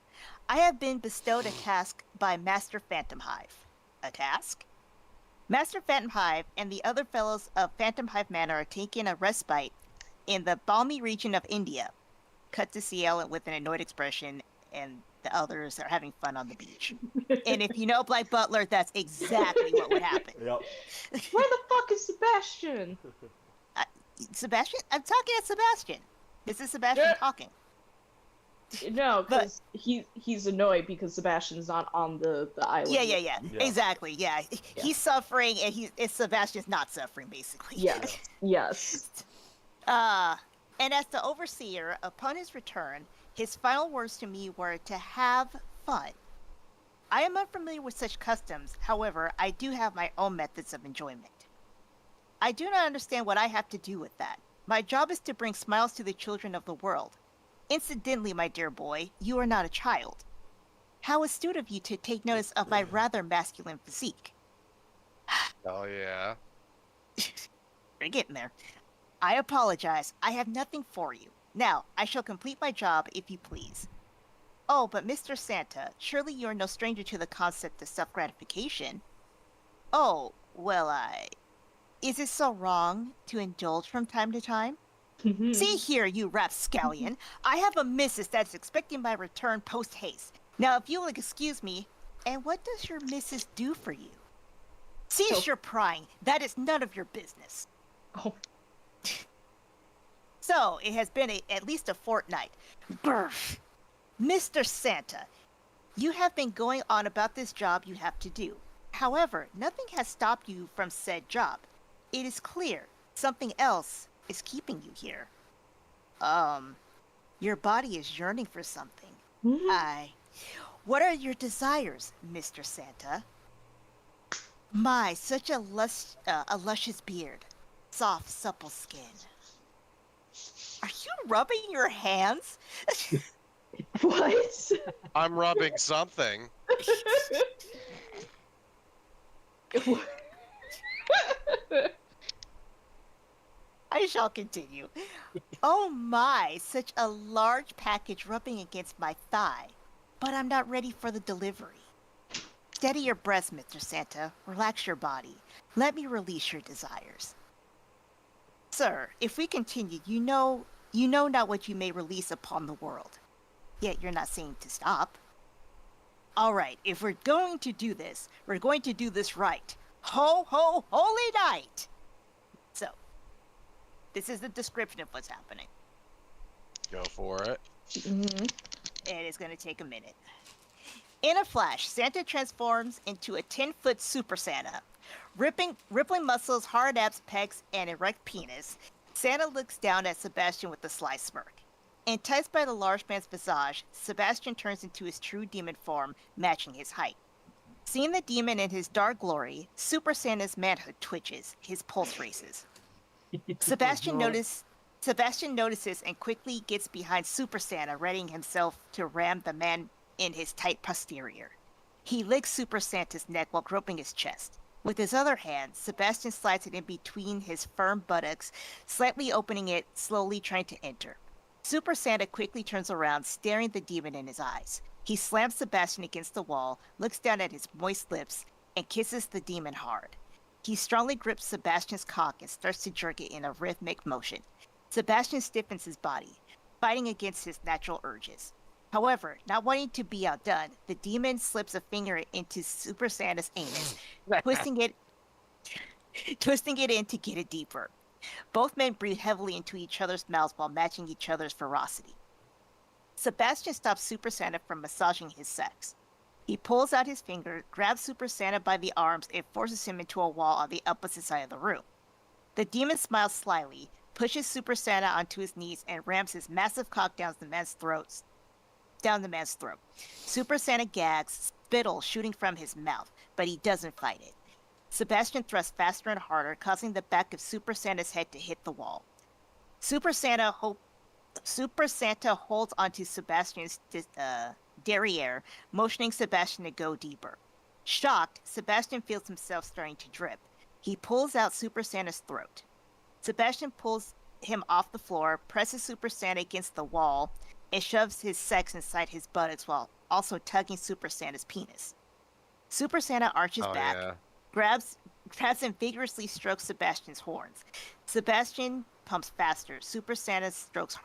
I have been bestowed a task by Master Phantom Hive. A task? Master Phantom Hive and the other fellows of Phantom Hive Manor are taking a respite in the balmy region of India. Cut to CL with an annoyed expression, and the others are having fun on the beach. And if you know Black Butler, that's exactly what would happen. Yep. Where the fuck is Sebastian? Sebastian? I'm talking to Sebastian. This is Sebastian Yeah. talking. No, because he's annoyed because Sebastian's not on the island. Yeah. Yeah. Exactly, yeah. He's suffering, and Sebastian's not suffering, basically. Yes. Yes. And as the overseer, upon his return, his final words to me were to have fun. I am unfamiliar with such customs, however, I do have my own methods of enjoyment. I do not understand what I have to do with that. My job is to bring smiles to the children of the world. Incidentally, my dear boy, you are not a child. How astute of you to take notice of my rather masculine physique. Oh yeah. We're getting there. I apologize. I have nothing for you. Now, I shall complete my job, if you please. Oh, but Mr. Santa, surely you are no stranger to the concept of self-gratification. Oh, Well, is it so wrong to indulge from time to time? See here, you rapscallion. I have a missus that's expecting my return post-haste. Now, if you'll excuse me, and what does your missus do for you? Cease your prying. That is none of your business. Oh. So, it has been at least a fortnight. Brr. Mr. Santa, you have been going on about this job you have to do. However, nothing has stopped you from said job. It is clear something else is keeping you here. Your body is yearning for something. What are your desires, Mr. Santa? My, such a luscious beard. Soft, supple skin. Are you rubbing your hands? What? I'm rubbing something. I shall continue. Oh my, such a large package rubbing against my thigh. But I'm not ready for the delivery. Steady your breath, Mr. Santa. Relax your body. Let me release your desires. Sir, if we continue, you know not what you may release upon the world. Yet you're not saying to stop. All right, if we're going to do this, we're going to do this right. Ho, ho, holy night! So, this is the description of what's happening. Go for it. Mhm. It is going to take a minute. In a flash, Santa transforms into a 10-foot Super Santa. Rippling muscles, hard abs, pecs, and erect penis, Santa looks down at Sebastian with a sly smirk. Enticed by the large man's visage, Sebastian turns into his true demon form, matching his height. Seeing the demon in his dark glory, Super Santa's manhood twitches, his pulse races. Sebastian notices and quickly gets behind Super Santa, readying himself to ram the man in his tight posterior. He licks Super Santa's neck while groping his chest. With his other hand, Sebastian slides it in between his firm buttocks, slightly opening it, slowly trying to enter. Super Santa quickly turns around, staring the demon in his eyes. He slams Sebastian against the wall, looks down at his moist lips, and kisses the demon hard. He strongly grips Sebastian's cock and starts to jerk it in a rhythmic motion. Sebastian stiffens his body, fighting against his natural urges. However, not wanting to be outdone, the demon slips a finger into Super Santa's anus, twisting it in to get it deeper. Both men breathe heavily into each other's mouths while matching each other's ferocity. Sebastian stops Super Santa from massaging his sex. He pulls out his finger, grabs Super Santa by the arms, and forces him into a wall on the opposite side of the room. The demon smiles slyly, pushes Super Santa onto his knees, and rams his massive cock down the man's throat. Super Santa gags, spittle shooting from his mouth, but he doesn't fight it. Sebastian thrusts faster and harder, causing the back of Super Santa's head to hit the wall. Super Santa holds onto Sebastian's derriere, motioning Sebastian to go deeper. Shocked, Sebastian feels himself starting to drip. He pulls out Super Santa's throat. Sebastian pulls him off the floor, presses Super Santa against the wall, and shoves his sex inside his buttocks while also tugging Super Santa's penis. Super Santa arches back, Yeah. grabs and vigorously strokes Sebastian's horns. Sebastian pumps faster. Super Santa strokes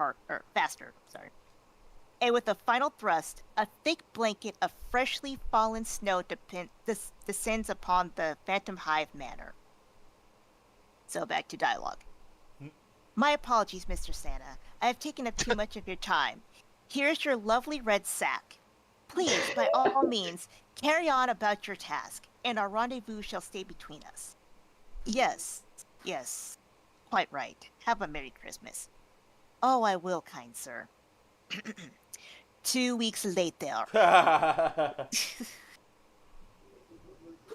faster. And with a final thrust, a thick blanket of freshly fallen snow descends upon the Phantom Hive Manor. So back to dialogue. My apologies, Mr. Santa. I have taken up too much of your time. Here's your lovely red sack. Please, by all means, carry on about your task, and our rendezvous shall stay between us. Yes, quite right. Have a Merry Christmas. Oh, I will, kind sir. 2 weeks later.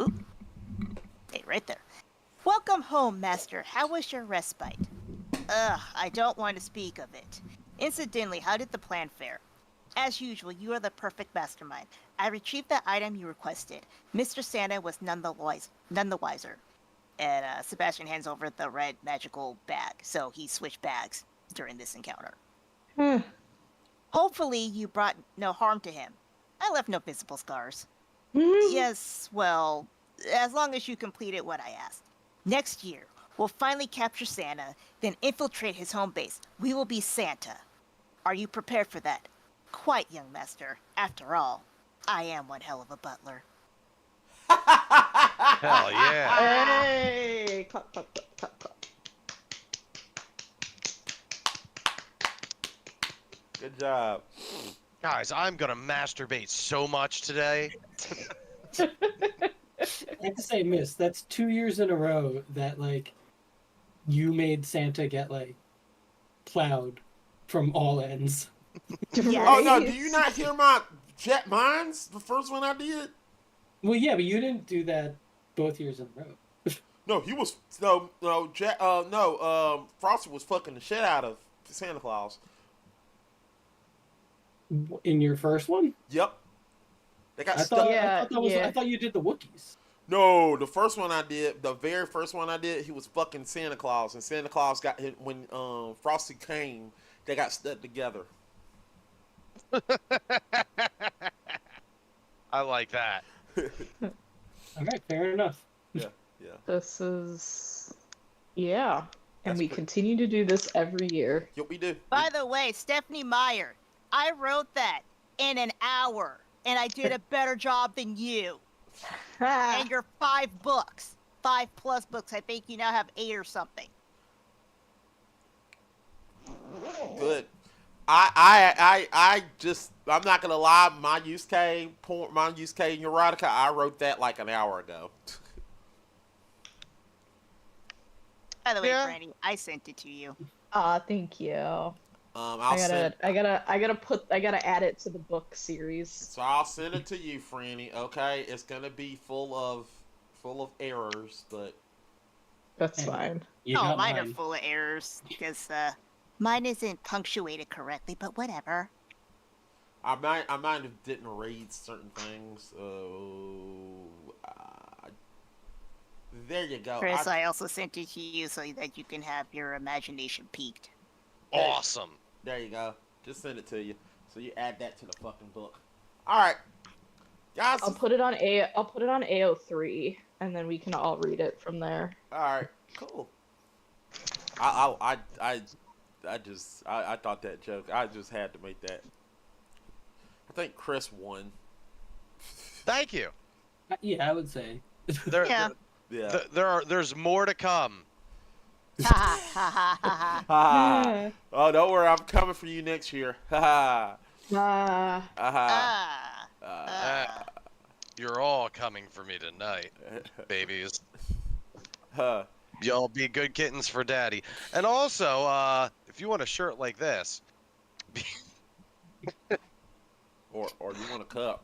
Ooh. Hey, right there. Welcome home, Master. How was your respite? I don't want to speak of it. Incidentally, how did the plan fare? As usual, you are the perfect mastermind. I retrieved the item you requested. Mr. Santa was none the wiser. And Sebastian hands over the red magical bag, so he switched bags during this encounter. Hopefully you brought no harm to him. I left no visible scars. Yes, well, as long as you completed what I asked. Next year, we'll finally capture Santa, then infiltrate his home base. We will be Santa. Are you prepared for that? Quite, young master. After all, I am one hell of a butler. Hell yeah. Hey! Clap, clap, clap, clap, clap. Good job. Guys, I'm gonna masturbate so much today. I have to say, Miss, that's 2 years in a row that like you made Santa get like plowed from all ends. Yeah. Oh no, Right? do you not hear my jet mines? The first one I did. Well, yeah, but you didn't do that both years in a row. No, he was Frosty was fucking the shit out of Santa Claus. In your first one, Yep. They got I stuck. Yeah. I thought you did the Wookiees. No, the first one I did, the very first one I did, he was fucking Santa Claus, and Santa Claus got hit when Frosty came. They got stuck together. I like that. All right, fair enough. Yeah. This is. Yeah. And That's we pretty- continue to do this every year. Yep, we do. By the way, Stephanie Meyer, I wrote that in an hour, and I did a better job than you. And your 5 books, 5+ books. I think you now have 8 or something. Good. I'm not gonna lie. My use K in erotica, I wrote that like an hour ago. By the way, Yeah. Franny, I sent it to you. Thank you. I'll send. I gotta add it to the book series. So I'll send it to you, Franny. Okay, it's gonna be full of errors, but That's Hey. fine. You Oh, got mine are full of errors because mine isn't punctuated correctly, but whatever. I might have didn't read certain things. There you go. Chris, I also sent it to you so that you can have your imagination piqued. Awesome. There you go. Just send it to you, so you add that to the fucking book. All right, guys. I'll put it on AO3, and then we can all read it from there. All right, cool. I thought that joke. I just had to make that. I think Chris won. Thank you. Yeah, I would say. There, Yeah. Yeah. there's more to come. Ha ha ha ha ha. Ha. Oh, don't worry. I'm coming for you next year. Ha ha. Ah. Ah. You're all coming for me tonight, babies. Huh. Y'all be good kittens for daddy. And also, if you want a shirt like this, Or you want a cup?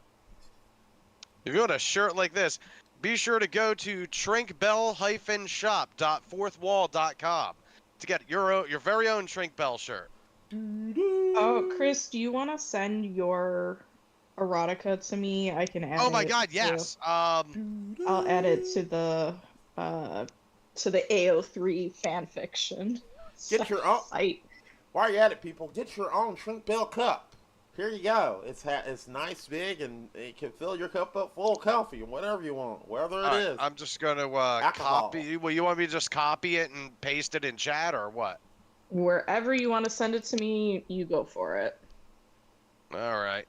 if you want a shirt like this, be sure to go to trinkbell-shop.fourthwall.com to get your very own Trink Bell shirt. Oh, Chris, do you want to send your erotica to me? I can add. Oh my it God, to- yes. I'll add it to the AO3 fan fiction. Get your own. site. While you're at it, people, get your own Trink Bell cup. Here you go. It's nice, big, and it can fill your cup up full of coffee and whatever you want, wherever it All right, is. I'm just gonna Alcohol. copy. Well, you want me to just copy it and paste it in chat, or what? Wherever you want to send it to me, you go for it. All right.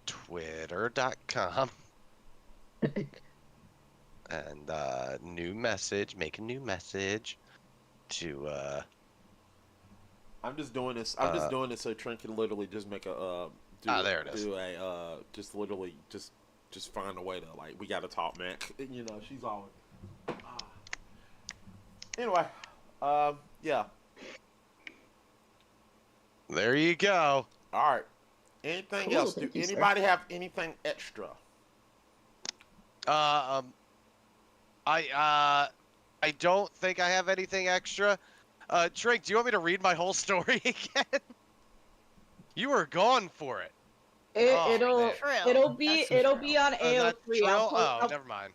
Twitter.com and new message. Make a new message to I'm just doing this. I'm just doing this so Trent can literally just make a there it is. do a just literally just find a way to like we gotta talk, Mac. You know, she's always. Anyway, yeah. There you go. All right. Anything Cool, else? Do thank you, sir. anybody have anything extra? I don't think I have anything extra. Trink, do you want me to read my whole story again? You were gone for it. It'll man. be That's on Is that AO3. Trill? Oh, never mind.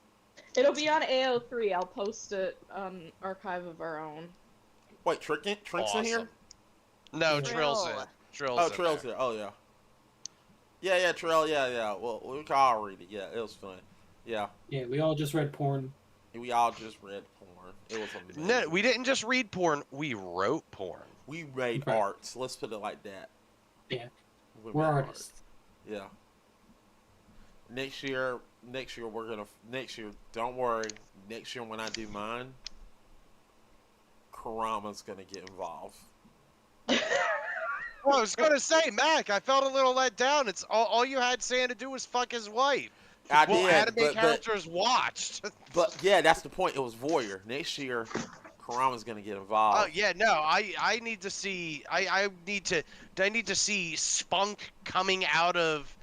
It'll be on AO3. I'll post it on Archive of Our Own. Wait, Trink's in here? Awesome. No, Trill. Trill's in. Trill's Oh, in Trill's there. here. Oh, yeah. Yeah, Trill. Yeah. Well, we can all read it. Yeah, it was fun. Yeah. Yeah, we all just read porn. We all just read porn. It was amazing. No, we didn't just read porn. We wrote porn. We made Right. arts. Let's put it like that. Yeah, We we're made art. artists. Yeah. Next year, we're gonna. Next year, don't worry. Next year when I do mine, Karama's gonna get involved. Well, I was gonna say, Mac, I felt a little let down. It's all you had Santa to do was fuck his wife. I Well, did, anime characters watched. but yeah, that's the point. It was voyeur. Next year, Karama's gonna get involved. Oh yeah, no, I need to see. I need to see spunk coming out of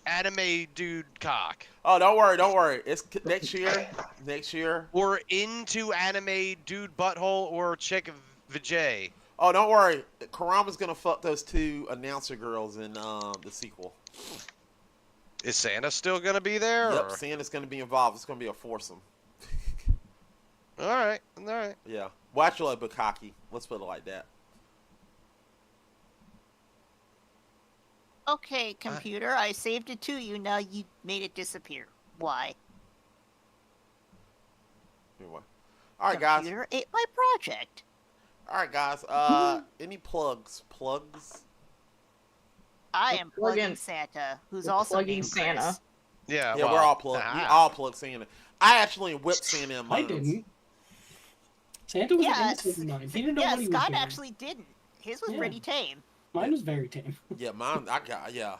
anime dude cock. Oh, don't worry. It's next year. Next year. Or into anime dude butthole or chick vajay. Oh, don't worry. Karama's gonna fuck those two announcer girls in the sequel. Is Santa still gonna be there? Yep, Or? Santa's gonna be involved. It's gonna be a foursome. All right. Yeah. Well, actually, Bukaki. Let's put it like that. Okay, computer, I saved it to you. Now you made it disappear. Why? Anyway. All right, guys. Computer ate my project. All right, guys. Any plugs? Plugs? I am plugging Plugging- Santa, who's we're also plugging named Santa. Chris. Yeah. Yeah, well, we're all plugged. We all plugged Santa. I actually whipped Santa in I mine. didn't. Santa was Yeah, an innocent in mine. He didn't know Yeah, what he was Scott doing. actually didn't. His was Yeah. pretty tame. Mine was very tame. Yeah, mine. Yeah.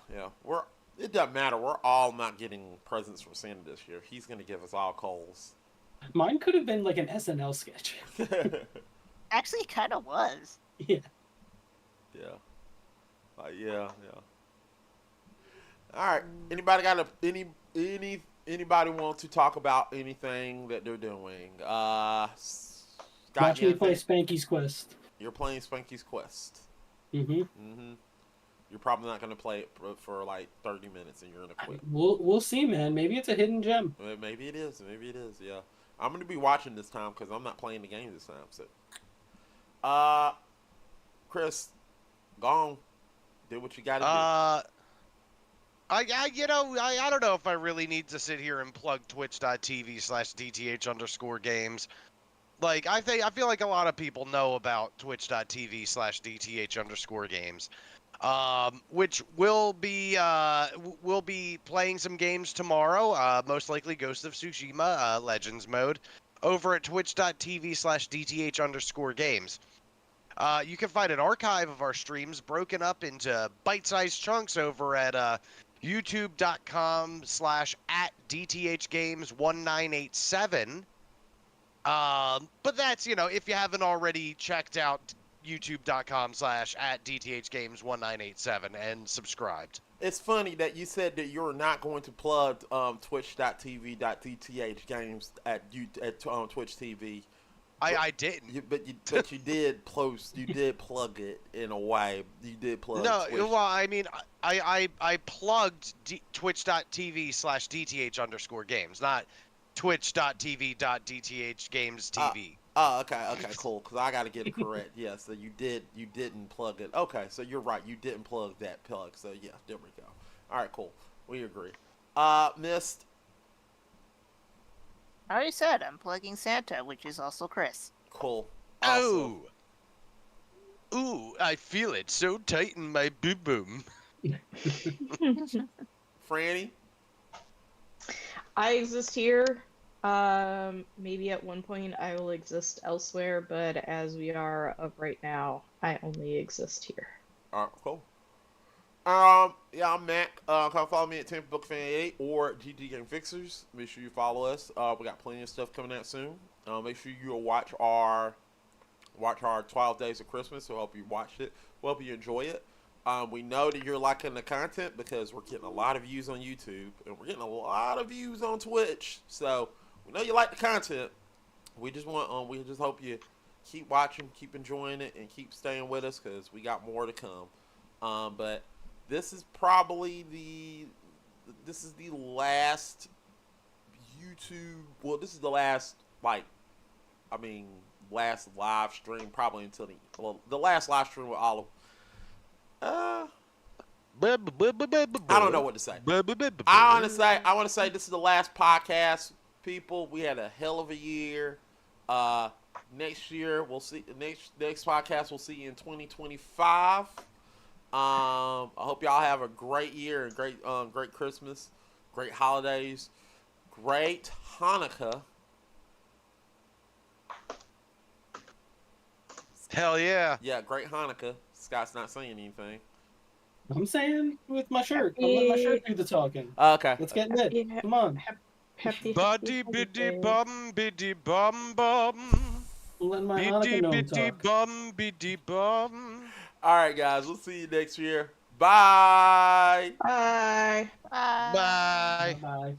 It doesn't matter. We're all not getting presents from Santa this year. He's gonna give us all coals. Mine could have been like an SNL sketch. Actually, it kind of was. Yeah. Yeah. Yeah. All right. Anybody got anybody want to talk about anything that they're doing? Scott, Watch me you play anything? Spanky's Quest. You're playing Spanky's Quest. Mm-hmm. You're probably not gonna play it for like 30 minutes, and you're gonna quit. We'll see, man. Maybe it's a hidden gem. Maybe it is. Yeah. I'm gonna be watching this time because I'm not playing the game this time. So, Chris, go on. Do what you gotta do. I don't know if I really need to sit here and plug twitch.tv/DTH_games. Like, I feel like a lot of people know about twitch.tv/DTH_games. Which will be playing some games tomorrow, most likely Ghost of Tsushima Legends mode, over at twitch.tv/DTH_games. You can find an archive of our streams broken up into bite-sized chunks over at youtube.com/@DTHgames1987. But that's, if you haven't already checked out youtube.com/@DTHgames1987 and subscribed. It's funny that you said that you're not going to plug twitch.tv.dthgames at Twitch TV. I didn't. But you did plug it in a way. You did plug. No, Twitch. well, I mean, I plugged twitch.tv/DTH_games, not twitch.tv.DTHgamesTV. Okay, cool. Because I got to get it correct. Yeah, so you didn't plug it. Okay, so you're right. You didn't plug that plug. So yeah, there we go. All right, cool. We agree. Mist. I already said I'm plugging Santa, which is also Chris. Cool. Awesome. Oh. Ooh, I feel it so tight in my boom boom. Franny. I exist here. Maybe at one point I will exist elsewhere, but as we are of right now, I only exist here. All right, cool. Yeah, I'm Mac. Come follow me at Tampa Book Fan 88 or GT Game Fixers. Make sure you follow us. We got plenty of stuff coming out soon. Make sure you watch our 12 Days of Christmas. We'll help you watch it. We'll help you enjoy it. We know that you're liking the content because we're getting a lot of views on YouTube and we're getting a lot of views on Twitch. So we know you like the content. We just we just hope you keep watching, keep enjoying it, and keep staying with us because we got more to come. But this is probably the last YouTube. Well, this is the last last live stream probably until the last live stream with all of I don't know what to say. I want to say this is the last podcast, people. We had a hell of a year. Next year we'll see. Next podcast we'll see you in 2025. I hope y'all have a great year and great Christmas, great holidays, great Hanukkah. Hell yeah. Yeah, great Hanukkah. Scott's not saying anything. I'm saying with my shirt. I'm letting my shirt do the talking. Okay. Let's get lit. Come on. Happy Buddy biddy bum biddy bum bum. I'm letting my Biddy Hanukkah gnome biddy talk. bum biddy bum. All right, guys. We'll see you next year. Bye. Bye. Bye. Bye. Bye.